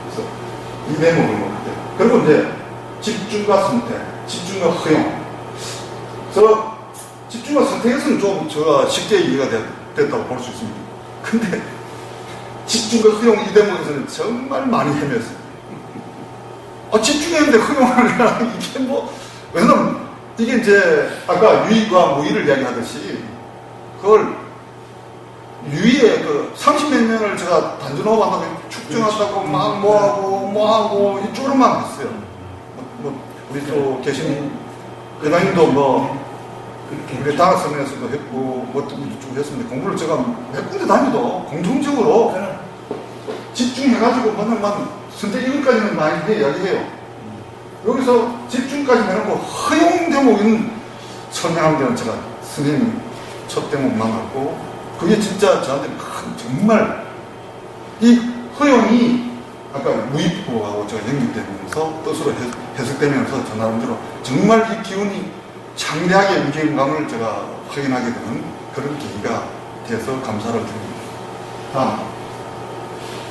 그래서 이 대목을 먹을 때 그리고 이제 집중과 선택, 집중과 허용 집중과 선택에서는 좀 제가 쉽게 이해가 됐다고 볼 수 있습니다. 근데 집중과 허용 이 대목에서는 정말 많이 헤맸어요. 집중했는데 허용하느냐 이게 뭐 왜냐면 이게 이제 아까 유의와 무의를 이야기하듯이 그걸 유의에 그 30몇 년을 제가 단전호흡하다가 축정한다고 막 뭐하고 이쪽으로만 했어요. 우리 또 계신 회장님도 우리 다락성에서도 했고 쭉 했습니다. 공부를 제가 몇 군데 다니도 공통적으로 집중해가지고 맨날만 선택 이것까지는 많이 이야기해요. 여기서 집중까지 해놓고 허용 대목인 설명한 데는 제가 선생님 첫 대목만 갖고 그게 진짜 저한테 큰 정말 이 허용이 아까 무의포하고 제가 연결되면서 뜻으로 해석되면서 저 나름대로 정말 이 기운이 창대하게 움직임감을 제가 확인하게 되는 그런 계기가 돼서 감사를 드립니다. 다음.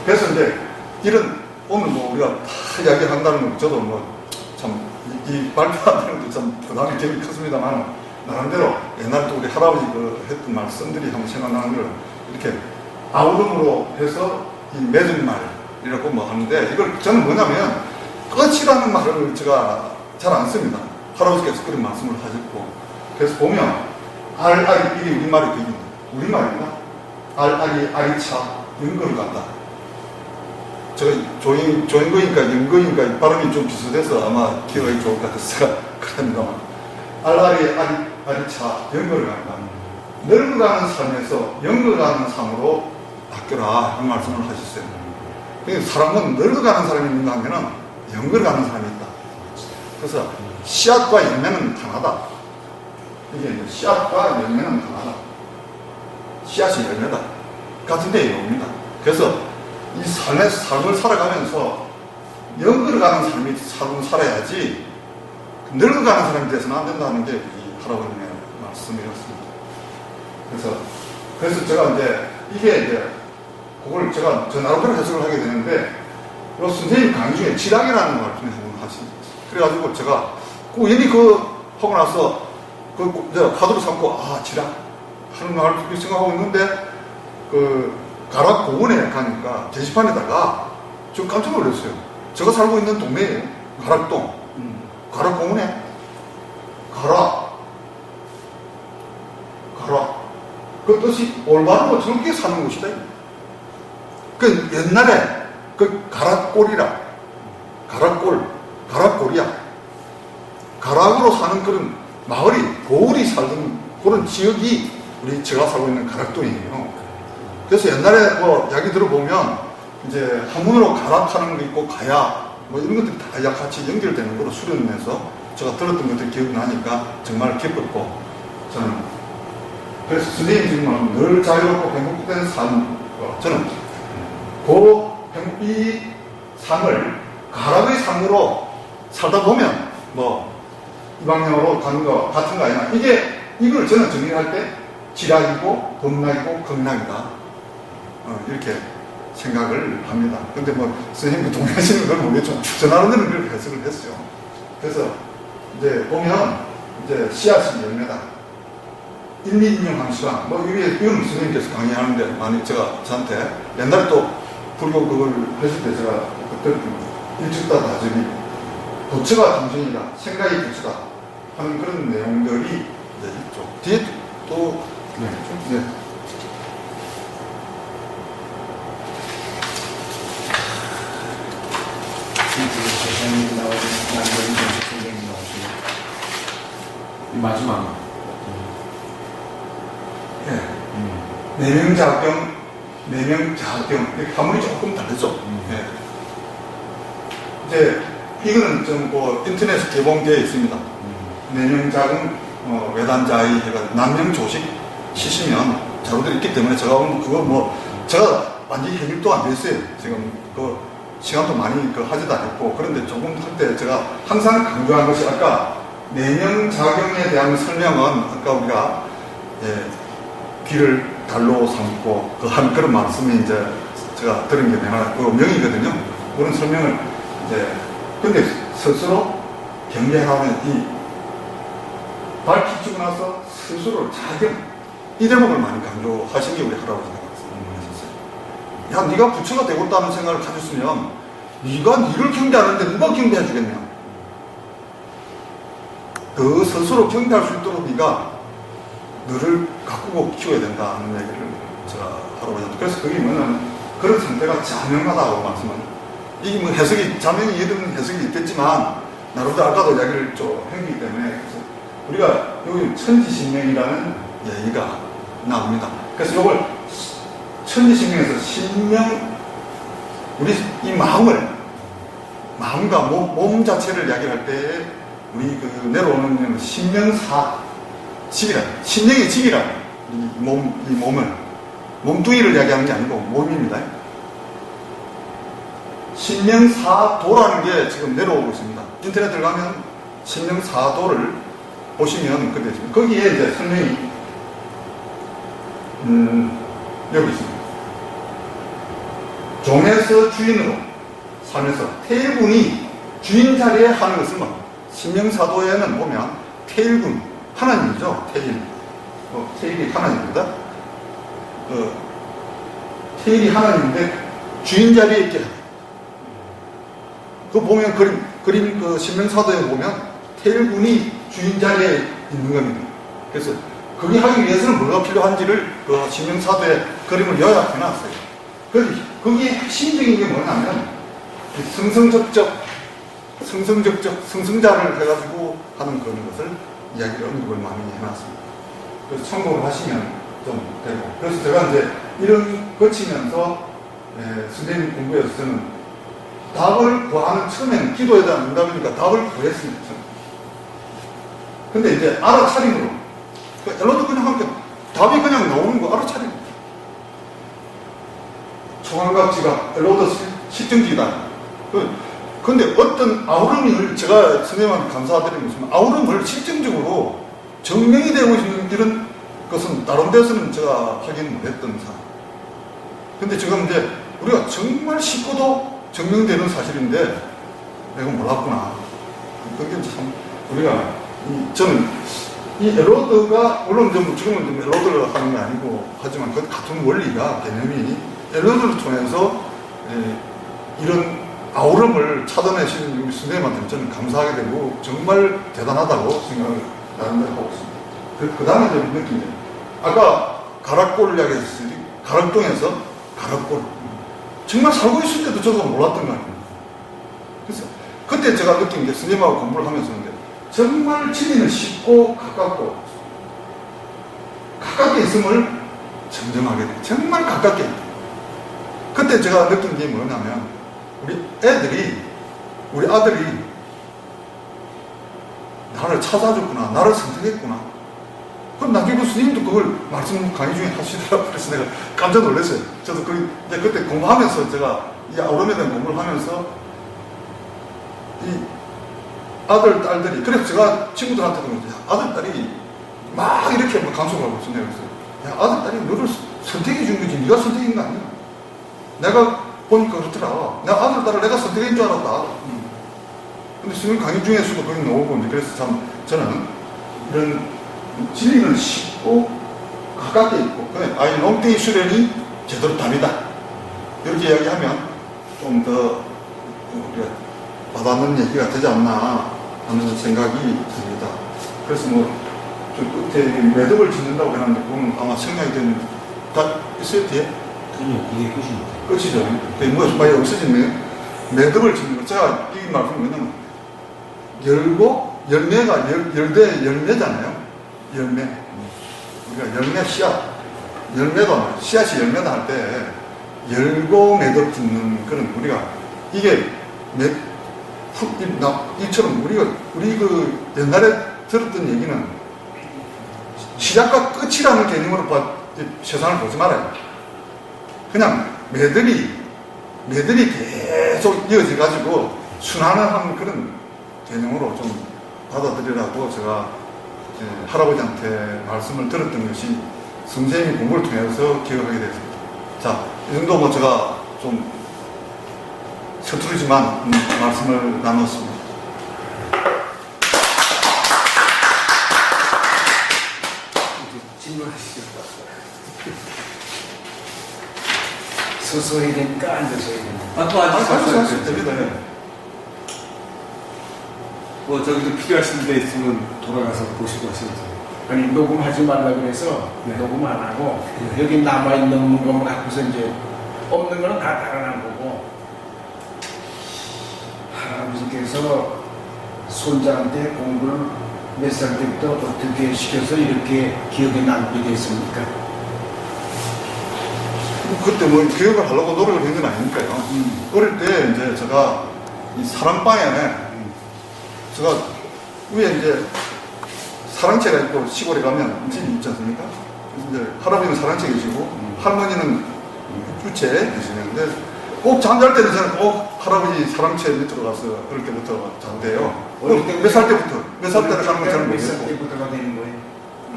그래서 이제 이런 오늘 뭐 우리가 다 이야기한다는 건 저도 뭐 참 이 발표하는 것도 참 부담이 되게 컸습니다만 나름대로 옛날 또 우리 할아버지 그 했던 말씀들이 한번 생각나는 걸 이렇게 아우름으로 해서 이 맺은 말이라고 뭐 하는데 이걸 저는 뭐냐면 끝이라는 말을 제가 잘 안 씁니다. 할아버지께서 그런 말씀을 하셨고 그래서 보면 알알이 이게 우리말이 되긴 우리말입니다. 알알이 아리차 연거를 간다. 제가 조인거인가 연거인가 발음이 좀 비슷해서 아마 기억이 좋을 것 같아서 제가 그럽니다만 알알이 아리차 연거를 간다. 늙어가는 삶에서 연거가는 삶으로 바뀌어라 이런 말씀을 하셨어요. 그러니까 사람은 늙어가는 사람이 있는가 하면은 연거가는 사람이 있다. 그래서 씨앗과 열매는 하나다. 이게 이제 씨앗과 열매는 하나다. 씨앗이 열매다. 같은 데에 옵니다. 그래서 이 삶을 살아가면서 연거가는 삶이 살아야지 늙어가는 사람이 돼서는 안 된다는 게 이 할아버님의 말씀이었습니다. 그래서 제가 이제 이게 이제 그걸 제가 저 나름대로 해석을 하게 되는데 요 선생님 강의 중에 지락이라는 말씀을 한번 하시죠. 그래가지고 제가 그 괜히 하고 나서 내가 카드로 삼고 지락 하는 말 생각하고 있는데 가락 공원에 가니까 게시판에다가 좀 깜짝 놀랐어요. 제가 살고 있는 동네예요. 가락동. 가락 공원에 가락 그 뜻이 올바르고 저렇게 사는 곳이다. 그 옛날에 그 가락골이라 가락골이야. 가락으로 사는 그런 마을이 고을이 살던 그런 지역이 제가 살고 있는 가락동이에요. 그래서 옛날에 이야기 들어보면 이제 한문으로 가락하는 거 있고 가야 이런 것들이 다 같이 연결되는 거로 수련해서 제가 들었던 것들이 기억나니까 정말 기뻤고 저는 그래서 선생님 지금 늘 자유롭고 행복된 삶 저는 이 삶을 가락의 삶으로 살다 보면 이 방향으로 가는 거 같은 거 아니냐. 이걸 저는 정리할 때 지락이고 범락이고 극락이다. 이렇게 생각을 합니다. 근데 선생님이 동의하시는 건 모르겠지만 저 나름대로 그렇게 해석을 했어요. 그래서 이제 보면 이제 씨앗이 열매다. 인민인용함수가 이건 선생님께서 강의하는데 많이 저한테 옛날에 또 불교 그걸 했을 때 제가 그때 일축다 다짐이 부처가 중심이다. 생각이 부처다. 하는 그런 내용들이 이제 있죠. 뒤에 또 이 마지막. 내명자경, 이렇게 가문이 조금 다르죠. 이제 이거는 좀 인터넷에 개봉되어 있습니다. 내명자경 외단자의 해가 남명조식 치시면 자료들이 있기 때문에 제가 제가 완전히 해결도 안 됐어요. 지금 시간도 많이 하지도 않았고 그런데 조금 할 때 제가 항상 강조한 것이 아까 내명자경에 대한 설명은 아까 우리가 귀를 달로 삼고 한 그런 말씀이 이제 제가 들은 게 명이거든요. 그런 설명을 근데 스스로 경계하는 밝히고 나서 스스로 자경 이 대목을 많이 강조하신 게 우리 할아버지가 말씀하셨어요. 야, 네가 부처가 되고 있다는 생각을 가졌으면 네가 니를 경계하는데 누가 경계해 주겠냐? 너 스스로 경계할 수 있도록 네가 너를 가꾸고 키워야 된다는 얘기를 제가 하러 가자. 그래서 그게 뭐냐면 그런 상태가 자명하다고 말씀을. 이게 뭐 해석이 자명이 이런 해석이 있겠지만 나름대로 아까도 이야기를 좀 했기 때문에 그래서 우리가 여기 천지신명이라는 얘기가 나옵니다. 그래서 이걸 천지신명에서 신명 우리 이 마음과 몸 자체를 이야기할 때 우리 그 내려오는 신명사 직이라 신명의 직이라 이 몸을 몸뚱이를 이야기하는 게 아니고 몸입니다. 신명사도라는 게 지금 내려오고 있습니다. 인터넷 들어가면 신명사도를 보시면 그게 있습니다. 거기에 이제 설명이 여기 있습니다. 종에서 주인으로 살면서 태일군이 주인 자리에 하는 것은 뭐 신명사도에는 보면 태일군 하나님이죠. 태일이 하나님입니다. 태일이 하나님인데 주인 자리에 있게 합니다. 그 보면 그림 그 신명사도에 보면 태일군이 주인 자리에 있는 겁니다. 그래서 그게 하기 위해서는 뭐가 필요한지를 그 신명사도에 그림을 요약해 놨어요. 거기에 핵심적인 게 뭐냐면 성성자를 해가지고 하는 그런 것을 이야기를 언급을 많이 해놨습니다. 그래서 참고를 하시면 좀 되고. 그래서 제가 이제 이런 거치면서 선생님 공부에서 저는 답을 구하는 처음에는 기도에 대한 응답이니까 답을 구했습니다. 근데 이제 알아차림으로 엘로도 그냥 하면 답이 그냥 나오는 거 알아차림. 총알각지가 엘로드 실증지이다. 근데 어떤 아우름을 제가 선생님한테 감사드리는 것은 아우름을 실증적으로 증명이 되고 있는 이런 것은 다른 데서는 제가 확인 못했던 사람. 근데 지금 이제 우리가 정말 쉽고도 증명되는 사실인데 내가 몰랐구나. 그게 참 우리가 저는 이 엘로드가 물론 지금은 좀 엘로드를 하는 게 아니고 하지만 그 같은 원리가 개념이 엘로드를 통해서 이런 아우름을 찾아내신 우리 선생님한테 저는 감사하게 되고 정말 대단하다고 생각을 나름대로 하고 있습니다. 그 다음에 좀 느낀 게 아까 가락골을 이야기했으니 가락동에서 가락골 정말 살고 있을 때도 저도 몰랐던 거 아닙니까? 그래서 그때 제가 느낀 게 선생님하고 공부를 하면서인데 정말 진리는 쉽고 가깝게 있음을 정정하게 돼. 정말 가깝게. 그때 제가 느낀 게 뭐냐면 우리 아들이 나를 찾아줬구나, 나를 선택했구나. 그럼 나중에 그 스님도 그걸 말씀 강의 중에 하시더라고요. 그래서 내가 깜짝 놀랐어요. 저도 그때 공부하면서 제가 이 아우름에 대한 공부를 하면서 이 아들, 딸들이, 그래서 제가 친구들한테도 아들, 딸이 막 이렇게 감성을 하고 있었네요. 그래서 야, 아들, 딸이 너를 선택해 준 거지. 네가 선택인 거 아니야. 내가 보니까 그렇더라. 내 아들, 딸을 내가 선택한 줄 알았다. 근데 지금 강의 중에서도 그게 나오고, 그래서 참 저는 이런 진리는 쉽고 가깝게 있고, 아이 농땡이 수련이 제대로 답이다. 이렇게 이야기하면 좀 더 우리가 와닿는 얘기가 되지 않나 하는 생각이 듭니다. 그래서 좀 끝에 매듭을 짓는다고 해놨는데, 그건 아마 생략이 되는, 다 있어요, 뒤에? 그럼요, 그게 끝입니다. 끝이죠. 뭐가 많이 없어졌네요. 매듭을 짓는 거. 제가 이 말씀을 뭐냐면, 열고, 열매가 열매잖아요. 열매. 우리가 열매 씨앗. 열매도, 씨앗이 열매다 할 때, 열고 매듭 짓는 그런, 우리가, 이게, 이처럼 우리 그 옛날에 들었던 얘기는 시작과 끝이라는 개념으로 세상을 보지 말아요. 그냥 매듭이 계속 이어져가지고 순환을 그런 개념으로 좀 받아들이라고 제가 할아버지한테 말씀을 들었던 것이 선생님이 공부를 통해서 기억하게 됐습니다. 자, 이 정도 제가 좀 서투르지만 말씀을 나눴습니다. 질문하시죠. 서서 해야 되니까 앉아서 해야 되니까. 또 앉아서 할수 됩니다. 예. 뭐 저기도 필요하신 데 있으면 돌아가서 보시고 하셔도 돼요. 아니 녹음하지 말라 그래서 네. 녹음 안 하고 여기 남아 있는 것만 갖고서 이제 없는 거는 다 달아난 거고 할아버지께서 손자한테 공부를 몇 살 때부터 어떻게 시켜서 이렇게 기억에 남게 됐습니까? 그때 뭐 교육을 하려고 노력을 한 건 아니니까요. 어릴 때 이제 제가 이 사랑방에 제가 위에 이제 사랑채가 있고 시골에 가면 집이 있지 않습니까? 그래서 이제 할아버지는 사랑채 계시고 할머니는 주채 계시는데 꼭 잠잘 때는 저는 꼭 할아버지 사랑채 밑으로 가서 어릴 때부터 잔대요. 어릴 때 몇 살 때부터? 몇 살 때를 가는 건 저는 몇살 모르겠고 때부터가 되는 거예요?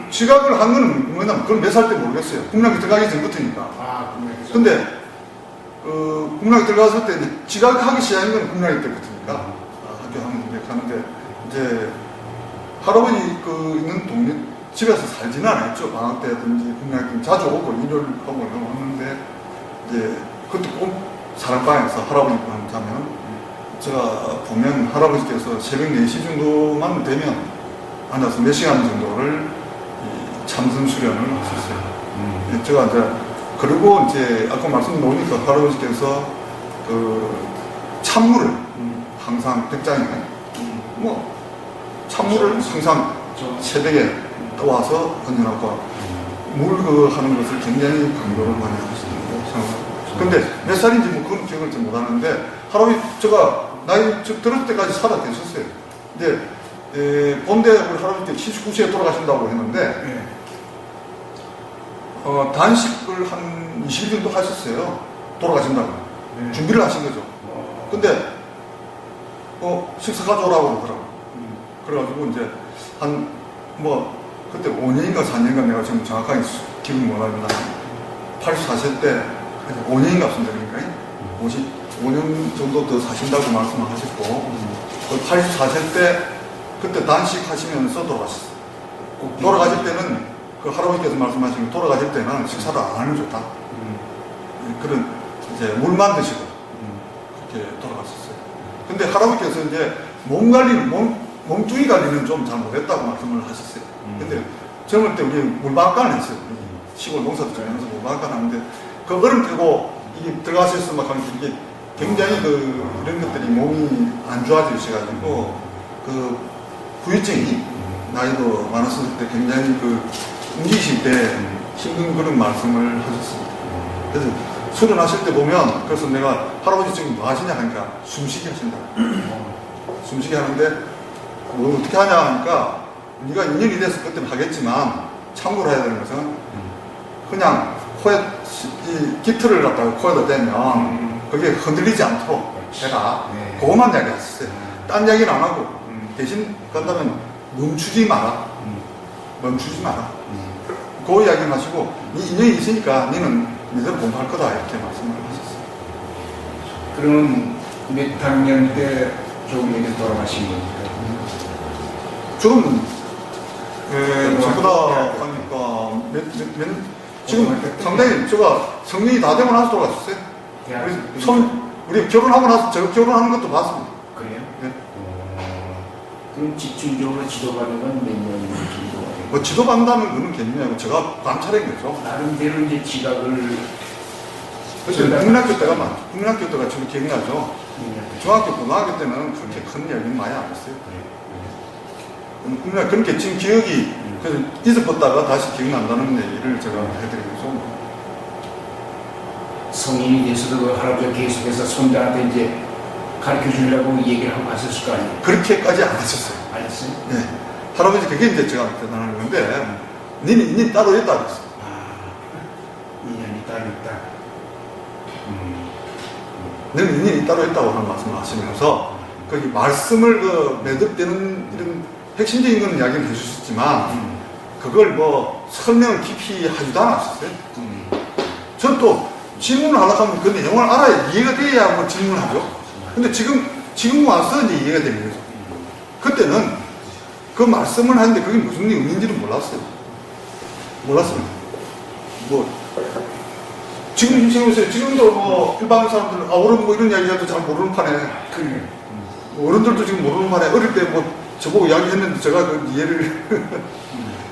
지각을 한 거는 뭐냐면 그건 몇 살 때 모르겠어요. 국락이 들어가기 전부터니까. 아, 그렇죠. 근데 국락이 들어갔을 때 이제 지각하기 시작한 건 국락이 때부터니까 학교 가는데 이제 할아버지 있는 동네 집에서 살지는 않았죠. 방학 때든지 국락이 자주 오고 일요일하고 왔는데 이제 그때 꼭 사랑방에서 할아버지랑 자면 제가 보면 할아버지께서 새벽 4시 정도만 되면 앉아서 몇 시간 정도를 이 참선 수련을 하셨어요. 제가 이제 그리고 이제 아까 말씀 나오니까 할아버지께서 그 찬물을 항상 백장에 뭐 찬물을 항상 새벽에 떠와서 얹어놓고 물 하는 것을 굉장히 강조를 많이 하시는데 근데 몇 살인지 뭐 그건 기억을 잘 못하는데 할아버지 제가 나이 들었을 때까지 살아 계셨어요. 근데 본대 우리 할아버지 79세에 돌아가신다고 했는데 네. 단식을 한 20일 정도 하셨어요. 돌아가신다고. 네. 준비를 하신 거죠. 근데, 식사 가져오라고 그러더라고. 그래가지고 이제, 그때 5년인가 4년인가 내가 지금 정확하게 기분 못 나는데, 84세 때, 5년인가 없습니다. 55년 정도 더 사신다고 말씀을 하셨고, 84세 때, 그때 단식 하시면서 돌아가셨어요. 돌아가실 때는, 그 할아버지께서 말씀하신 돌아가실 때는 식사를 안 하는 게 좋다. 그런 이제 물만 드시고 그렇게 돌아가셨어요. 근데 할아버지께서 이제 몸뚱이 관리는 좀 잘 못했다고 말씀을 하셨어요. 근데 젊을 때 우리 물방앗간을 했어요. 우리 시골 농사도 하면서 물방앗간 하는데 그 얼음 태고 이게 들어가셔서 막 하면 이게 굉장히 이런 것들이 몸이 안 좋아지셔가지고 그 후유증이 나이도 많았을 때 굉장히 움직이실 때 힘든 그런 말씀을 하셨습니다. 그래서 수련하실 때 보면, 그래서 내가 할아버지 지금 뭐 하시냐 하니까 숨쉬기 하신다. 숨쉬기 하는데, 뭐 어떻게 하냐 하니까, 네가 인연이 돼서 그때는 하겠지만, 참고로 해야 되는 것은, 그냥 코에, 이 깃털을 갖다가 코에다 대면, 그게 흔들리지 않도록 해라. 네. 그것만 이야기 하셨어요. 딴 이야기는 안 하고, 대신, 그렇다면 멈추지 마라. 멈추지 마라. 그 이야기를 하시고, 네 인연이 있으니까 너는 니대로 공부할 거다. 이렇게 말씀을 하셨어요. 그러면 몇 학년 때 조국에서 돌아가신 겁니까? 지금, 전부 다 하니까, 지금 상당히 제가 성년이 다 되고 나서 돌아가셨어요. 우리 결혼하고 나서 저 결혼하는 것도 봤습니다. 그래요? 네. 그럼 집중적으로 지도받는 건 몇 년 정도? 뭐 지도받는다는 거는 개념이고 제가 관찰한 거죠. 나름대로 이제 지각을 그래서 국민학교 때가 많죠. 국민학교 때가 저는 기억나죠. 중학교, 고등학교 때는 그렇게 큰 이야기는 많이 안 했어요. 국민학교 그렇게 지금 기억이 그래서 잊어봤다가 다시 기억난다는 얘기를 제가 해드리면서 성인이 돼서도 그 할아버지가 계속해서 손자한테 이제 가르쳐 주려고 얘기를 하고 갔었을 거 아니에요? 그렇게까지 안 하셨어요. 알았어요? 네. 할아버지 그게 이제 제가 대단한 건데 니는 인연이 따로 있다 그랬어요. 인연이 따로 있다. 너는 인연이 따로 있다고 하는 말씀을 하시면서 거기 말씀을 매듭되는 이런 핵심적인 건 이야기를 해주셨지만 그걸 뭐 설명을 깊이 하지도 않았어요. 전 또 질문을 하려고 하면 그 내용을 알아야 이해가 돼야 뭐 질문을 하죠. 근데 지금 와서 이제 이해가 되는 거죠. 그때는 그 말씀을 하는데 그게 무슨 의미인지는 몰랐어요. 몰랐습니다. 뭐 지금 보세요. 지금도 뭐 일반 사람들 아우름 뭐 이런 이야기도 잘 모르는 판에 그래. 어른들도 지금 모르는 판에 어릴 때 뭐 저보고 이야기했는데 제가 그 이해를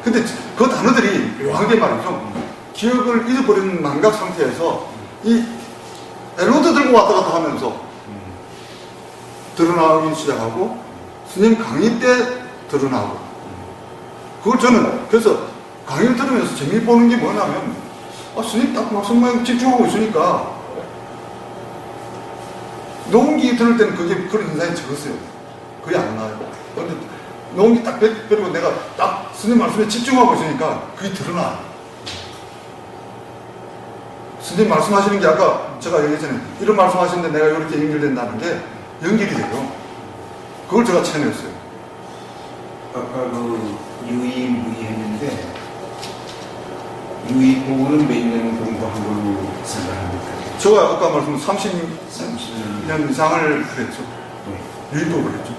근데 그 단어들이 묘하게 말이죠. 기억을 잊어버리는 망각 상태에서 이 엘로드 들고 왔다 갔다 하면서 드러나기 시작하고 스님 강의 때 드러나고 그걸 저는 그래서 강의를 들으면서 재미 보는 게 뭐냐면 스님 딱 말씀만 집중하고 있으니까 농기 들을 때는 그게 그런 인상이 적었어요. 그게 안 나요. 근데 농기 딱 그리고 내가 딱 스님 말씀에 집중하고 있으니까 그게 드러나. 스님 말씀하시는 게 아까 제가 얘기했잖아요. 이런 말씀하시는데 내가 이렇게 연결된다는 게 연결이 돼요. 그걸 제가 체험했어요. 아까 그 유의무의 했는데 유의보고는 몇 년 공부한 걸로 생각합니까? 제가 아까 말씀 30년 30년. 이상을 그랬죠. 네. 유의법을 했죠.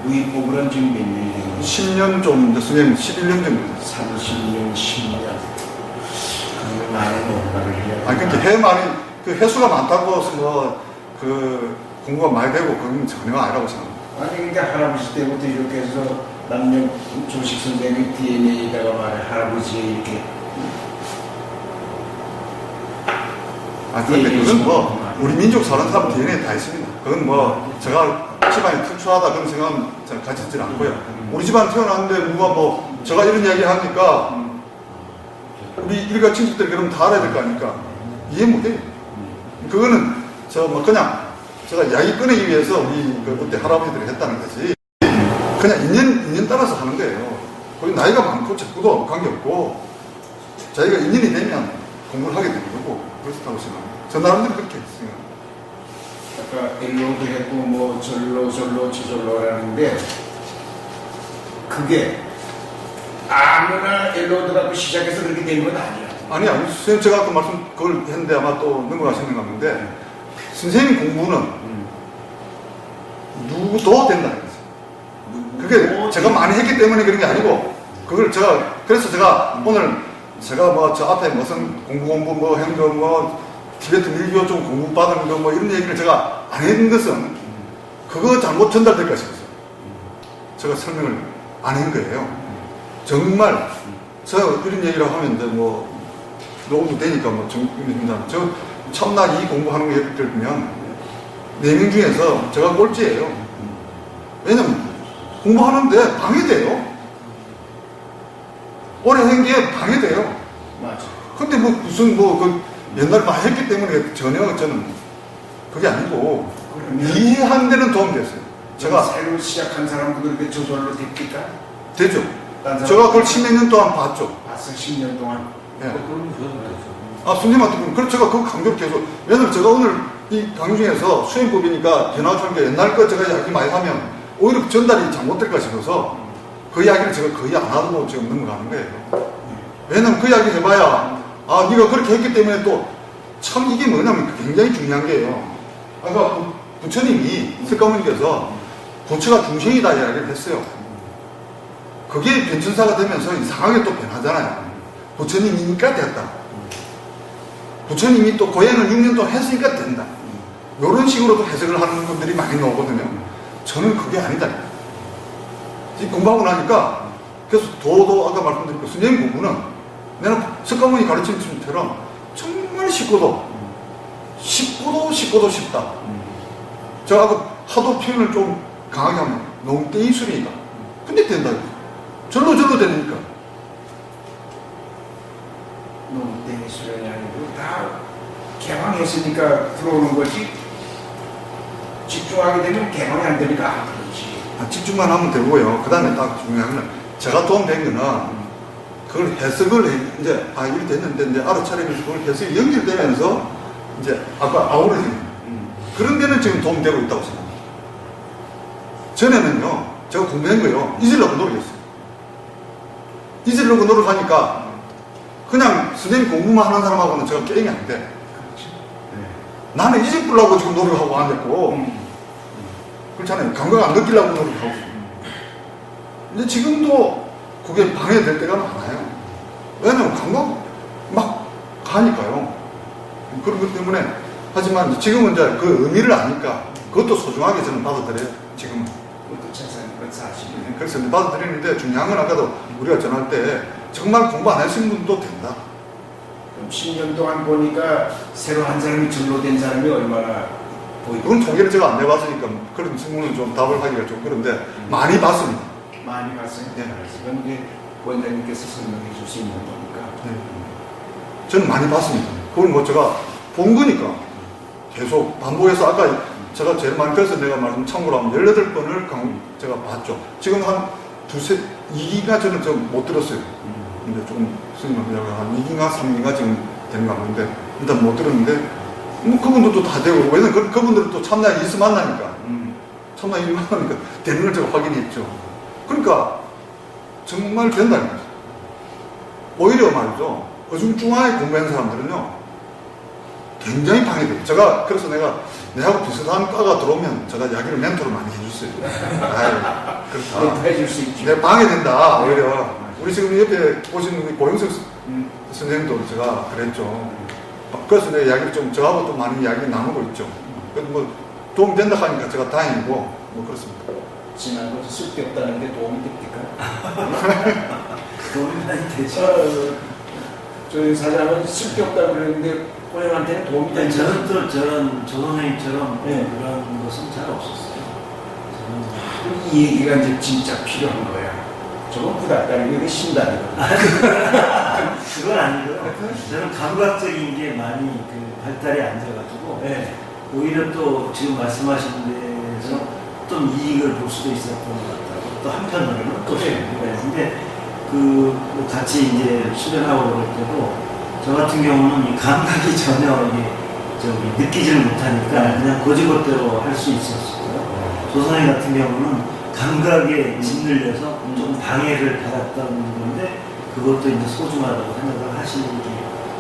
유의보고는 지금 몇 년이 되는 거죠? 10년 좀 됐으면 11년 정도 됐어요. 30년, 10년. 그 많은 공부를 해야 아니, 근데 해 많이, 그 횟수가 많다고 해서 뭐, 그, 공부가 많이 되고 그건 전혀 아니라고 생각합니다. 아니 그러니까 할아버지 때부터 이렇게 해서 남녀 조식 선생님이 DNA에다가 말해 할아버지의 이렇게 아, 근데 그건 뭐, 우리 민족 사는 사람 DNA 다 있습니다. 그건 뭐, 제가 집안이 특수하다 그런 생각은 저는 가지질 않고요. 우리 집안 태어났는데 누가 뭐, 제가 이런 이야기 하니까, 우리 일가 친척들 그럼 다 알아야 될 거 아닙니까? 이해 못해요. 그거는 저 뭐 그냥 제가 이야기 꺼내기 위해서 우리 그때 할아버지들이 했다는 거지. 그냥 인연 따라서 하는 거예요. 거기 나이가 많고 적고도 관계없고 자기가 인연이 되면 공부를 하게 되는 거고 그렇다고 생각합니다. 저 나름대로 그렇게 했어요. 아까 일로도 했고 뭐 절로 저절로 하는데 그게 아무나 엘로드라고 시작해서 그렇게 된 건 아니야. 아니, 선생님 제가 아까 말씀 그걸 했는데 아마 또 넘어가시는 것 같은데 선생님 공부는 누구도 된다는 거죠. 그게 제가 많이 했기 때문에 그런 게 아니고 그걸 제가 그래서 제가 오늘 제가 뭐 저 앞에 무슨 공부 뭐 한 거 뭐 티베트 밀교 좀 공부 받은 거 뭐 이런 얘기를 제가 안 했는 것은 그거 잘못 전달될까 싶어서 제가 설명을 안 한 거예요. 정말 제가 이런 얘기를 하면 이제 뭐 녹음도 되니까 뭐 정말 저 참나 이 공부하는 거 예를 들면 4명 중에서 제가 꼴찌예요. 왜냐면 공부하는데 방해돼요. 오래 한 게 방해돼요. 맞아. 근데 뭐 무슨 뭐 그 옛날 많이 했기 때문에 전혀 저는 그게 아니고 이해하는 데는 도움이 됐어요. 제가 새로 시작한 사람도 그렇게 저절로 됩니까? 되죠. 딴 사람 제가 그걸 10몇 년 동안 봤죠. 봤어 10년 동안. 예. 그럼 저는 되죠. 아, 손님한테 그럼 그래서 제가 그 강조를 계속 왜냐면 제가 오늘 이 강의 중에서 수행법이니까 변화하니까 옛날 거 제가 이야기 많이 하면 오히려 전달이 잘못될까 싶어서 그 이야기를 제가 거의 안 하고 지금 넘어가는 거예요. 왜냐면 그 이야기 해봐야 아 네가 그렇게 했기 때문에 또 참 이게 뭐냐면 굉장히 중요한 게요. 아까 부처님이 석가모니께서 부처가 중생이다 이야기를 했어요. 그게 변천사가 되면서 이상하게 또 변하잖아요. 부처님이니까 됐다. 부처님이 또 고행을 6년 동안 했으니까 된다. 이런 식으로도 해석을 하는 분들이 많이 나오거든요. 저는 그게 아니다. 공부하고 나니까 그래서 도도 아까 말씀드린 스님 공부는 내가 석가모니 가르침처럼 정말 쉽고도 쉽다. 제가 아까 하도 표현을 좀 강하게 하면 농땡이 수리니까. 근데 된다. 절로 되니까. 농땡이 수련이 아니고 다 개방했으니까 들어오는 거지. 집중하게 되면 개방이 안 되니까 안 그렇지. 집중만 하면 되고요. 그 다음에 딱 중요한 건 제가 도움된 거는 그걸 해석을 이제 이렇게 됐는데 이제 알아차리면서 그걸 해석이 연결되면서 이제 아까 아우러지는 그런 데는 지금 도움되고 있다고 생각합니다. 전에는요 제가 공부한 거요 잊으려고 노력했어요. 잊으려고 노력하니까 그냥 선생님 공부만 하는 사람하고는 제가 게임이 안 돼. 나는 잊으려고 지금 노력하고 앉았고 그렇잖아요. 감각 안 느끼려고 노력하고 근데 지금도 그게 방해될 때가 많아요. 왜냐면 감각 막 가니까요. 그런 것 때문에 하지만 지금은 이제 그 의미를 아니까 그것도 소중하게 저는 받아들여요. 지금은. 그것도 자산인 건 사실이네. 그래서 이제 받아들이는데 중요한 건 아까도 우리가 전할 때 정말 공부 안 하신 분도 된다. 그럼 10년 동안 보니까 새로 한 사람이 전로된 사람이 얼마나 보이고 그건 통계를 제가 안 내봤으니까 그런 질문은 좀 답을 하기가 좀 그런데 많이 봤습니다. 많이 봤어요. 네. 그건 이제 원장님께서 설명해 줄 수 있는 거니까. 네. 저는 많이 봤습니다. 그건 뭐 제가 본 거니까 계속 반복해서 아까 제가 제일 많이 들어서 내가 말씀 참고로 하면 18번을 제가 봤죠. 지금 한 두세, 2기가 저는 좀 못 들었어요. 근데 조금 스님하고 한 2기가 3기가 지금 되는 거 같는데 일단 못 들었는데 뭐 그분들도 다 되고 왜냐면 그분들은 또 참나에 있어 만나니까 참나에 있어 만나니까 되는 걸 제가 확인했죠. 그러니까 정말 된다는 거죠. 오히려 말이죠. 어중중하게 공부하는 사람들은요 굉장히 방해돼요. 제가 그래서 내하고 비슷한 과가 들어오면 제가 이야기를 멘토로 많이 해줬어요. 아유, 그렇다. 해줄 수 있죠. 내 방해된다. 오히려 우리 지금 옆에 보시는 우리 고영석 선생님도 제가 그랬죠. 그래서 내가 이야기를 좀 저하고 또 많이 이야기 나누고 있죠. 그래도 뭐 도움 된다 하니까 제가 다행이고 뭐 그렇습니다. 지난 것이 쓸데없다는 게 도움이 됩니까? 도움이 많이 되죠. 저희 사장은 쓸데없다고 그랬는데 고객한테는 도움이 되죠. 저는 또 저런 조선생님처럼 네. 그런 것은 잘 없었어요. 저는 이 얘기가 이제 진짜 필요한 거야. 저건 부닥다는 게 신다는 거야. 그건 아니고요. 저는 감각적인 게 많이 그 발달이 안 돼가지고 네. 오히려 또 지금 말씀하신 데서 어떤 이익을 볼 수도 있었던 것 같아요. 또 한편으로는 또 네. 근데 그 같이 이제 수련하고 그럴 때도 저 같은 경우는 이 감각이 전혀 이게 저기 느끼지를 못하니까 그냥 고지것대로 할 수 있었어요. 조선인 같은 경우는 감각에 짓눌려서 좀 방해를 받았던 건데 그것도 이제 소중하다고 생각을 하시는 게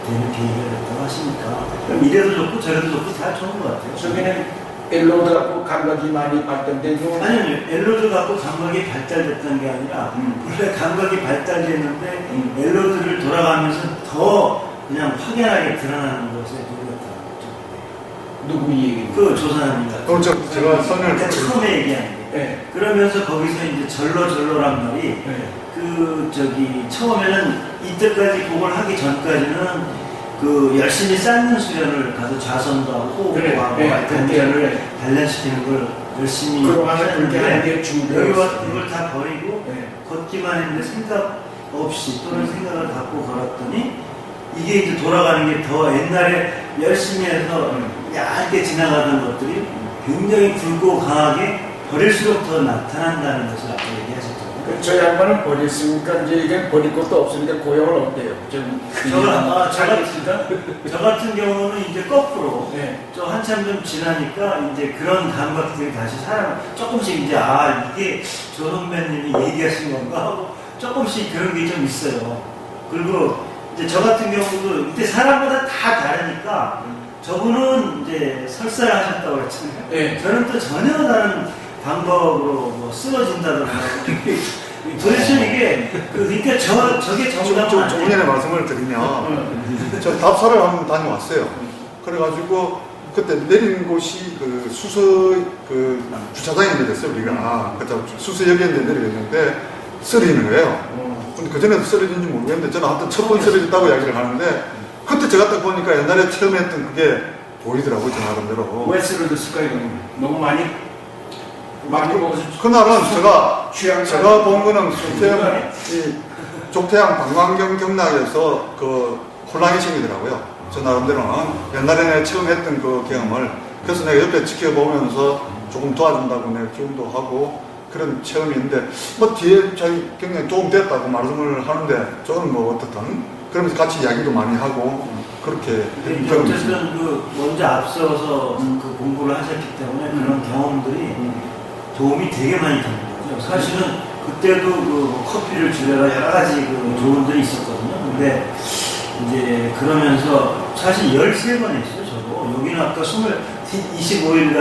되는 계기가 됐다고 하시니까 그럼 이래도 좋고 저래도 좋고 다 좋은 것 같아요. 저기는 엘로드 갖고 감각이 많이 발달되고 아니요, 엘로드 갖고 감각이 발달됐던 게 아니라 원래 감각이 발달됐는데 엘로드를 돌아가면서 더 그냥 확연하게 드러나는 것에 노력했다는 거죠. 누구 얘기? 그 조사님 같은. 그럼 제가 설명을 그러니까 처음에 얘기한 게. 네. 그러면서 거기서 이제 절로란 말이 네. 그 저기 처음에는 이때까지 그걸 하기 전까지는 그 열심히 쌓는 수련을 가서 좌선도 하고 그래. 하고 네. 단계를 단련시키는 걸 열심히 그동안에 그렇게 하는 게 여기 중요해요. 와서 그걸 다 버리고 네. 걷기만 했는데 생각 없이 또는 생각을 갖고 걸었더니 이게 이제 돌아가는 게 더 옛날에 열심히 해서 얇게 지나가던 것들이 굉장히 굵고 강하게 버릴수록 더 나타난다는 것을 아까 얘기하셨잖아요. 저 양반은 버렸으니까 이제 이게 버릴 것도 없으니까 고용은 어때요? 저 같은 경우는 이제 거꾸로 네. 저 한참 좀 지나니까 이제 그런 감각들이 다시 조금씩 이제 이게 조 선배님이 얘기하신 건가 하고 조금씩 그런 게 좀 있어요. 그리고 이제 저 같은 경우도 이때 사람마다 다 다르니까 저분은 이제 설사를 하셨다고 그랬잖아요. 네. 저는 또 전혀 다른 방법으로 뭐 쓰러진다든가 도대체 이게 그러니까 저게 정답은 좀 아니에요. 전에 말씀을 드리면 저 답사를 한번 다녀왔어요. 그래가지고 그때 내린 곳이 그 수서 그 주차장에 내렸어요 우리가. 그때 수서역에 내리겠는데 쓰러지는 거예요. 근데 그전에도 쓰러진지 모르겠는데 저는 하여튼 첫 번 쓰러졌다고 이야기를 하는데 그때 제가 딱 보니까 옛날에 처음 했던 그게 보이더라고요. 저 나름대로. 왜 쓰러졌을까요? 너무 많이 먹어서 그날은 취향 제가 본 거는 이 족태양 방광경 경락에서 그 혼란이 생기더라고요. 저 나름대로는 옛날에 처음 했던 그 경험을 그래서 내가 옆에 지켜보면서 조금 도와준다고 내가 기운도 하고 그런 체험이 있는데 뭐 뒤에 자기 굉장히 도움됐다고 말씀을 하는데 저는 뭐 어떻든 그러면서 같이 이야기도 많이 하고 그렇게 된 경험이 있습니다. 어쨌든 그 먼저 앞서서 그 공부를 하셨기 때문에 그런 경험들이 도움이 되게 많이 되는 거죠. 사실은 그때도 그 커피를 주려라 여러 가지 그 조언들이 있었거든요. 근데 이제 그러면서 사실 13번 했어요, 저도. 여기는 아까 25일간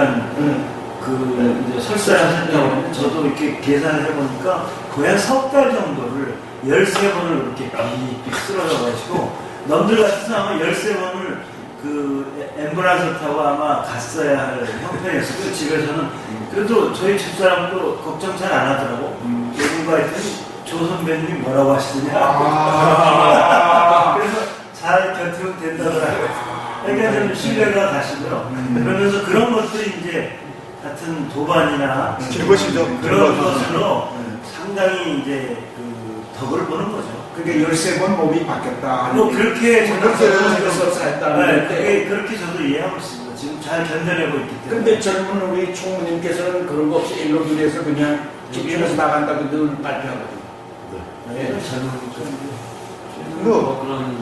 그 이제 설사를 하셨다고 했는데 저도 이렇게 계산을 해보니까 거의 한 석 달 정도를 13번을 이렇게 삑삑 쓰러져가지고 남들 같은 사람은 13번을 그 앰뷸런스 타고 아마 갔어야 할 형편이었어요. 집에서는 그래도 저희 집사람도 걱정 잘 안 하더라고. 누군가 했더니 조 선배님 뭐라고 하시더냐. 그래서 잘 견디면 된다더라고요. 그러니까 좀 신뢰가 가시고요. 그러면서 그런 것들이 이제 같은 도반이나 길것이죠. 그런 것으로 상당히 이제 그 덕을 보는 거죠. 그게 13번 몸이 바뀌었다. 뭐 그렇게 저도 했다는 그게 그렇게 저도 이해하고 있습니다. 지금 잘 견뎌내고 있기 때문에. 근데 젊은 우리 총무님께서는 그런 거 없이 일로길에서 그냥 집중해서 나간다고 늘 발표하거든요. 네. 저는 뭐 그런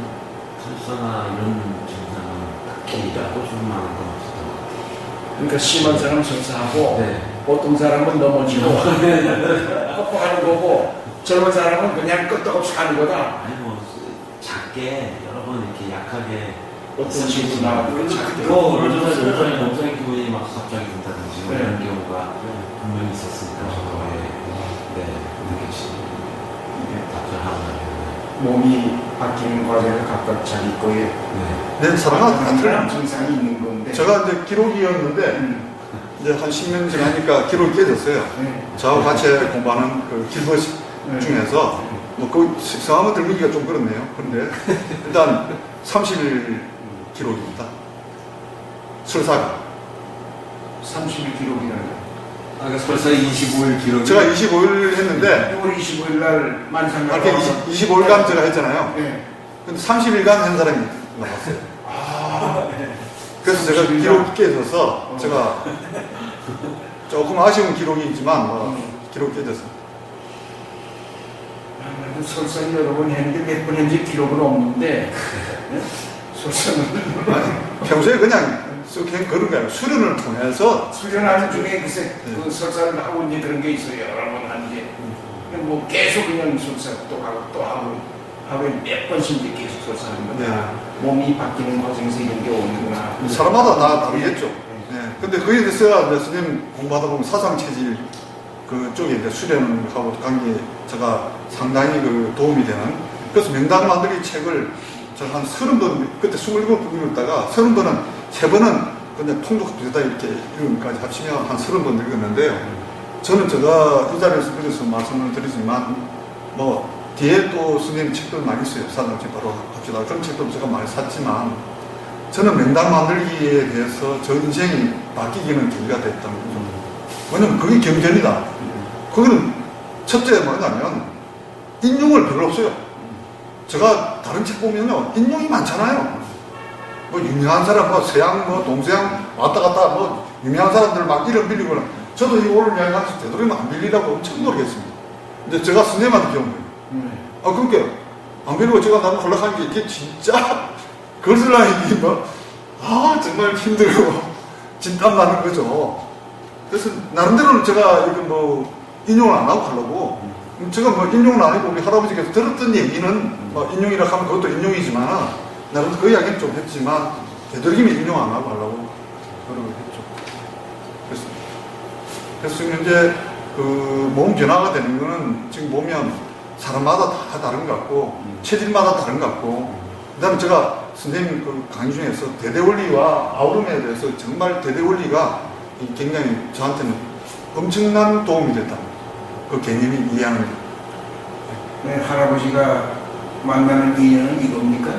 설사나 이런 증상은 딱히 갖고 줄 만한 건 없었던 것 같아요. 그러니까 심한 사람 설사하고 네. 보통 사람은 넘어지고 뻑뻑하는 거고 젊은 사람은 그냥 끄떡없이 하는 거다. 아니 뭐 작게 여러 번 이렇게 약하게 어떤 식으로 나와도 몸살의 기분이 막 갑자기 든다든지 뭐 네. 이런 경우가 분명히 있었으니까 저도 네 이렇게 답변하고 나면 몸이 바뀌는 과정을 각각 자기 거에 네. 네, 사람마다 다 틀려요. 증상이 있는 건데. 제가 이제 기록이었는데 이제 한 10년 지나니까 기록이 깨졌어요. 저하고 같이 공부하는 그 길벗 중에서 뭐 그 성함을 들기가 좀 그렇네요. 그런데 일단 30일 기록입니다. 설사가 30일 기록이라는 아까 설사 25일 기록. 제가 25일 했는데 6월 25일 날 만상가 이렇게 25일간 제가 했잖아요. 네. 근데 30일간 한 사람이 나왔어요. 그래서 제가 기록이 깨져서 제가 조금 아쉬운 기록이 있지만 기록이 깨졌어요. 아무래도 설사를 여러 번 했는데 몇 번 했는지 기록은 없는데 네? 설사는 아니, 평소에 그냥 쓱 그런 게 아니라 수련을 통해서 수련하는 중에 글쎄 그 설사를 하고 이제 그런 게 있어요. 여러 번 하는 게. 뭐 계속 그냥 설사 또 하고 또 하고 하루에 몇 번씩 이제 계속 설사하는 거다. 몸이 바뀌는 과정에서 이런 게 오는구나. 사람마다 다 다르겠죠. 네. 근데 거기에 대해서 이제 선생님 공부하다 보면 사상체질 그쪽에 이제 수련하고 관계 제가 상당히 그 도움이 되는 그래서 명당 만들기 책을 제가 한 30번 그때 27번 읽었다가 30번은 3번은 그냥 통독 비슷하게 이렇게 읽음까지 합치면 한 30번 읽었는데요. 저는 제가 이 자리에서 그래서 말씀을 드리지만 뭐 뒤에 또 선생님 책들 많이 있어요. 사장책 바로 합시다. 그런 책도 제가 많이 샀지만 저는 명당 만들기에 대해서 저 인생이 바뀌기는 계기가 됐다는 거죠. 왜냐면 그게 경전이다. 거기는 첫째 뭐냐면 인용을 별로 없어요. 제가 다른 책 보면요 인용이 많잖아요. 뭐 유명한 사람 뭐 서양 뭐 동서양 왔다 갔다 뭐 유명한 사람들 막 이름 빌리고 저도 이 오늘 이야기하면서 되도록이면 안 빌리라고 엄청 노력했습니다. 근데 제가 스님한테 배운 거예요. 그러니까 안 빌리고 제가 나는 홀락한 게 이게 진짜 거슬라니 정말 힘들고 진땀 나는 거죠. 그래서 나름대로는 제가 이거 뭐 인용을 안 하고 하려고 제가 뭐 인용은 안 하고 우리 할아버지께서 들었던 얘기는 뭐 인용이라 하면 그것도 인용이지만 나름 그 이야기는 좀 했지만 되도록이면 인용 안 하고 하려고 그러고 했죠. 그래서 현재 그 몸 변화가 되는 거는 지금 보면 사람마다 다 다른 것 같고 체질마다 다른 것 같고 그 다음에 제가 선생님 그 강의 중에서 대대원리와 아우름에 대해서 정말 대대원리가 굉장히 저한테는 엄청난 도움이 됐다. 그 개념이 이해하는 거. 네, 할아버지가 만나는 인연은 이겁니까?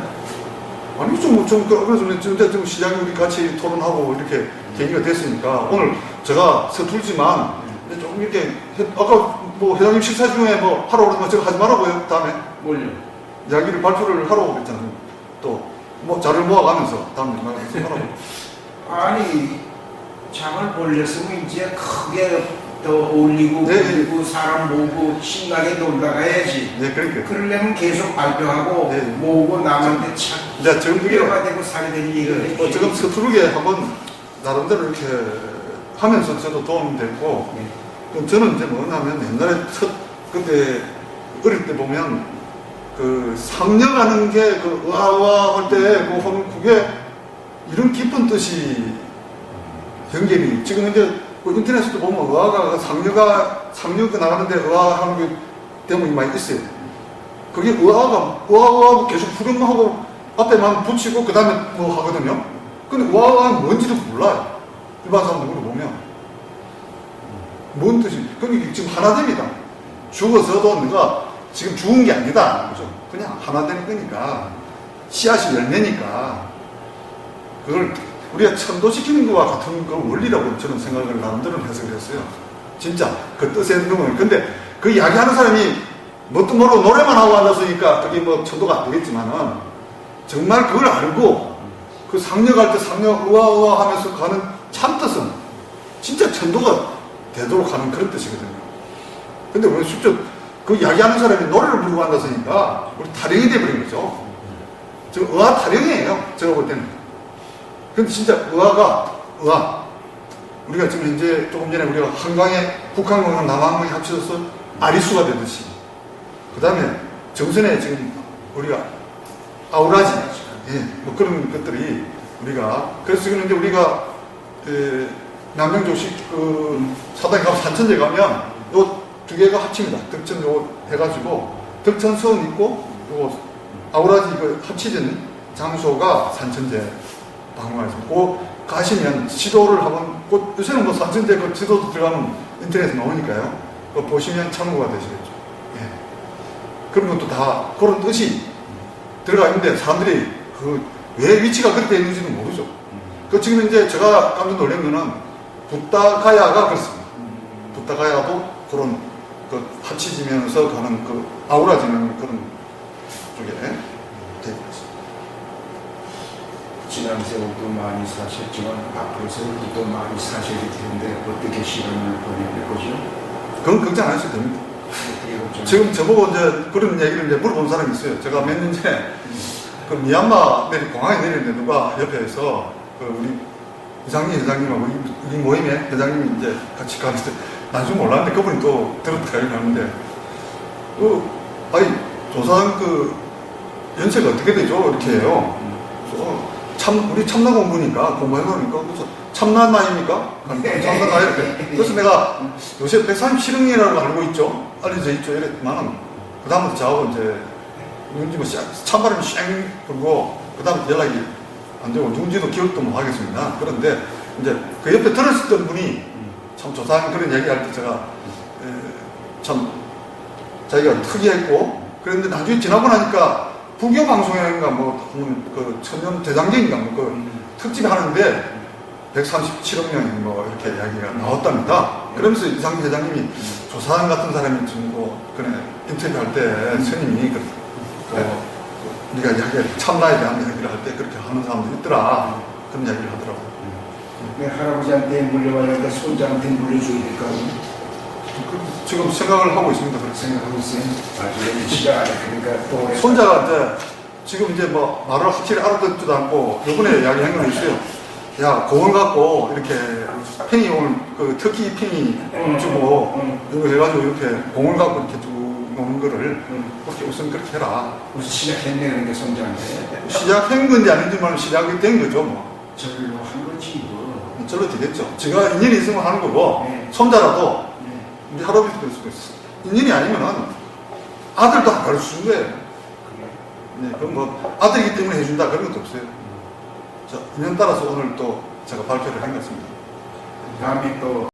아니 그래서 지금 시장에 우리 같이 토론하고 이렇게 계기가 됐으니까 오늘 제가 서툴지만 조금 이렇게 아까 뭐 회장님 식사 중에 뭐 하러 오는 거 제가 하지 말라고요. 다음에 뭘요? 이야기를 발표를 하러 오겠잖아요. 또 뭐 자료를 모아가면서 다음에 하라고. 아니 장을 벌렸으면 이제 크게 더 올리고 네. 그리고 사람 모으고 신나게 놀다 가야지. 네, 그러니까. 그러려면 계속 발표하고 네. 모으고 남한테 참 이제 지금 그게 필요가 되고 살이 되는 얘기를 뭐 지금 서투르게 한번 나름대로 이렇게 하면서 저도 도움이 됐고 그럼 저는 이제 뭐냐면 옛날에 그때 어릴 때 보면 그 상려가는 게 그 우아우아 할 때 그게 이런 깊은 뜻이 연결이 지금 이제 그 인터넷에도 보면 의아가 상류가 나가는데 의아하는 게 대목이 많이 있어요. 그게 의아가 계속 후렴하고 앞에만 붙이고 그 다음에 뭐 하거든요. 근데 우아가 뭔지도 몰라요. 일반 사람들 물어보면. 뭔 뜻이? 그러니까 지금 하나 됩니다. 죽어서도 내가 지금 죽은 게 아니다. 그죠? 그냥 하나 되는 거니까. 씨앗이 열매니까. 그걸 우리가 천도시키는 것과 같은 그 원리라고 저는 생각을 나름대로 해석을 했어요. 진짜 그 뜻의 능을. 근데 그 이야기하는 사람이 뭣도 모르고 노래만 하고 앉았으니까 그게 뭐 천도가 안 되겠지만은 정말 그걸 알고 그 상려갈 때 상려 우아우아 하면서 가는 참뜻은 진짜 천도가 되도록 하는 그런 뜻이거든요. 근데 왜 실제 그 이야기하는 사람이 노래를 부르고 앉았으니까 우리 타령이 돼버린 거죠. 저 의아 타령이에요. 제가 볼 때는. 근데 진짜 의아가 의아. 우리가 지금 현재 조금 전에 우리가 한강에 북한강과 남한강이 합쳐져서 아리수가 되듯이 그 다음에 정선에 지금 우리가 아우라지 예, 뭐 그런 것들이 우리가 그래서 지금 이제 우리가 남양조식 그 사당에 가면 산천제 가면 요 두 개가 합칩니다. 덕천 요 해가지고 덕천서원 있고 요 아우라지 그 합치진 장소가 산천제 박물관에서 그 가시면 지도를 한번 요새는 뭐 산천제 그 지도도 들어가면 인터넷에 나오니까요. 그거 보시면 참고가 되시겠죠. 예. 그런 것도 다 그런 뜻이 들어가 있는데 사람들이 그 왜 위치가 그렇게 있는지는 모르죠. 그 지금 이제 제가 깜짝 놀란 거는 붓다가야가 그렇습니다. 붓다가야도 그런 그 합치지면서 가는 그 아우라지는 그런 쪽에 되고 있습니다. 지난 세월도 많이 사셨지만 앞으로 세월도 또 많이 사셔야 될 텐데 어떻게 시간을 보내실 거죠? 그건 걱정 안 하셔도 됩니다. 어떻게 걱정? 지금 저보고 이제 그런 얘기를 이제 물어본 사람이 있어요. 제가 몇 년 전에 그 미얀마 공항에 내리는데 누가 옆에서 그 우리 이상민 회장님하고 우리 모임에 회장님이 이제 같이 가는데 나중에 몰랐는데 그분이 또 들었다고 하는데 아니 조선 그 연세가 어떻게 되죠? 이렇게 해요. 그래서 우리 참나 공부니까 공부해놓으니까 그래서 참나 나이입니까? 참나 나이 이렇게. 그래서 내가 요새 137억이라고 알고 있죠. 알려져 있죠. 이랬지만은 그 다음부터 저하고 이제 누군지 뭐 찬바람이 쌩 불고 그 다음부터 연락이 안 되고 누군지도 기억도 못 하겠습니다. 그런데 이제 그 옆에 들었었던 분이 참 조사한 그런 얘기할 때 제가 참 자기가 특이했고 그런데 나중에 지나고 나니까 부교 방송인가 그 천년 대장경인가 뭐 그 특집 하는데 137억 명이 뭐 이렇게 이야기가 나왔답니다. 그러면서 이상민 회장님이 조사한 같은 사람이 지금 뭐 그래 인터뷰할 때 스님이 우리가 이야기를 참나에 대한 이야기를 할 때 그렇게 하는 사람도 있더라. 그런 이야기를 하더라고요. 내 할아버지한테 물려받는데 손자한테 물려줘야 될까? 지금 생각을 하고 있습니다. 그렇게 생각하고 있어요. 아직 시작 안 했으니까 또 손자가 이제 지금 이제 뭐 말을 확실히 알아듣지도 않고 요번에 이야기한 건 있어요. 야 공을 갖고 이렇게 팽이 오늘 그 터키 팽이 주고 이거 해가지고 이렇게 공을 갖고 이렇게 쭉 노는 거를 그렇게 우선 그렇게 해라. 무슨 시작했네 그런데 손자한테 시작한 건지 아닌지 말면 시작이 된 거죠 뭐. 절로 한 거지 뭐. 절로 되겠죠. 제가 인연이 있으면 하는 거고 네. 손자라도 네. 우리 할아버지도 그럴 수도 있어. 인연이 아니면은 아들도 안 가르쳐준 거예요. 네, 그럼 뭐 아들이기 때문에 해준다 그런 것도 없어요. 자, 인연 따라서 오늘 또 제가 발표를 한 것 같습니다. 다음에 또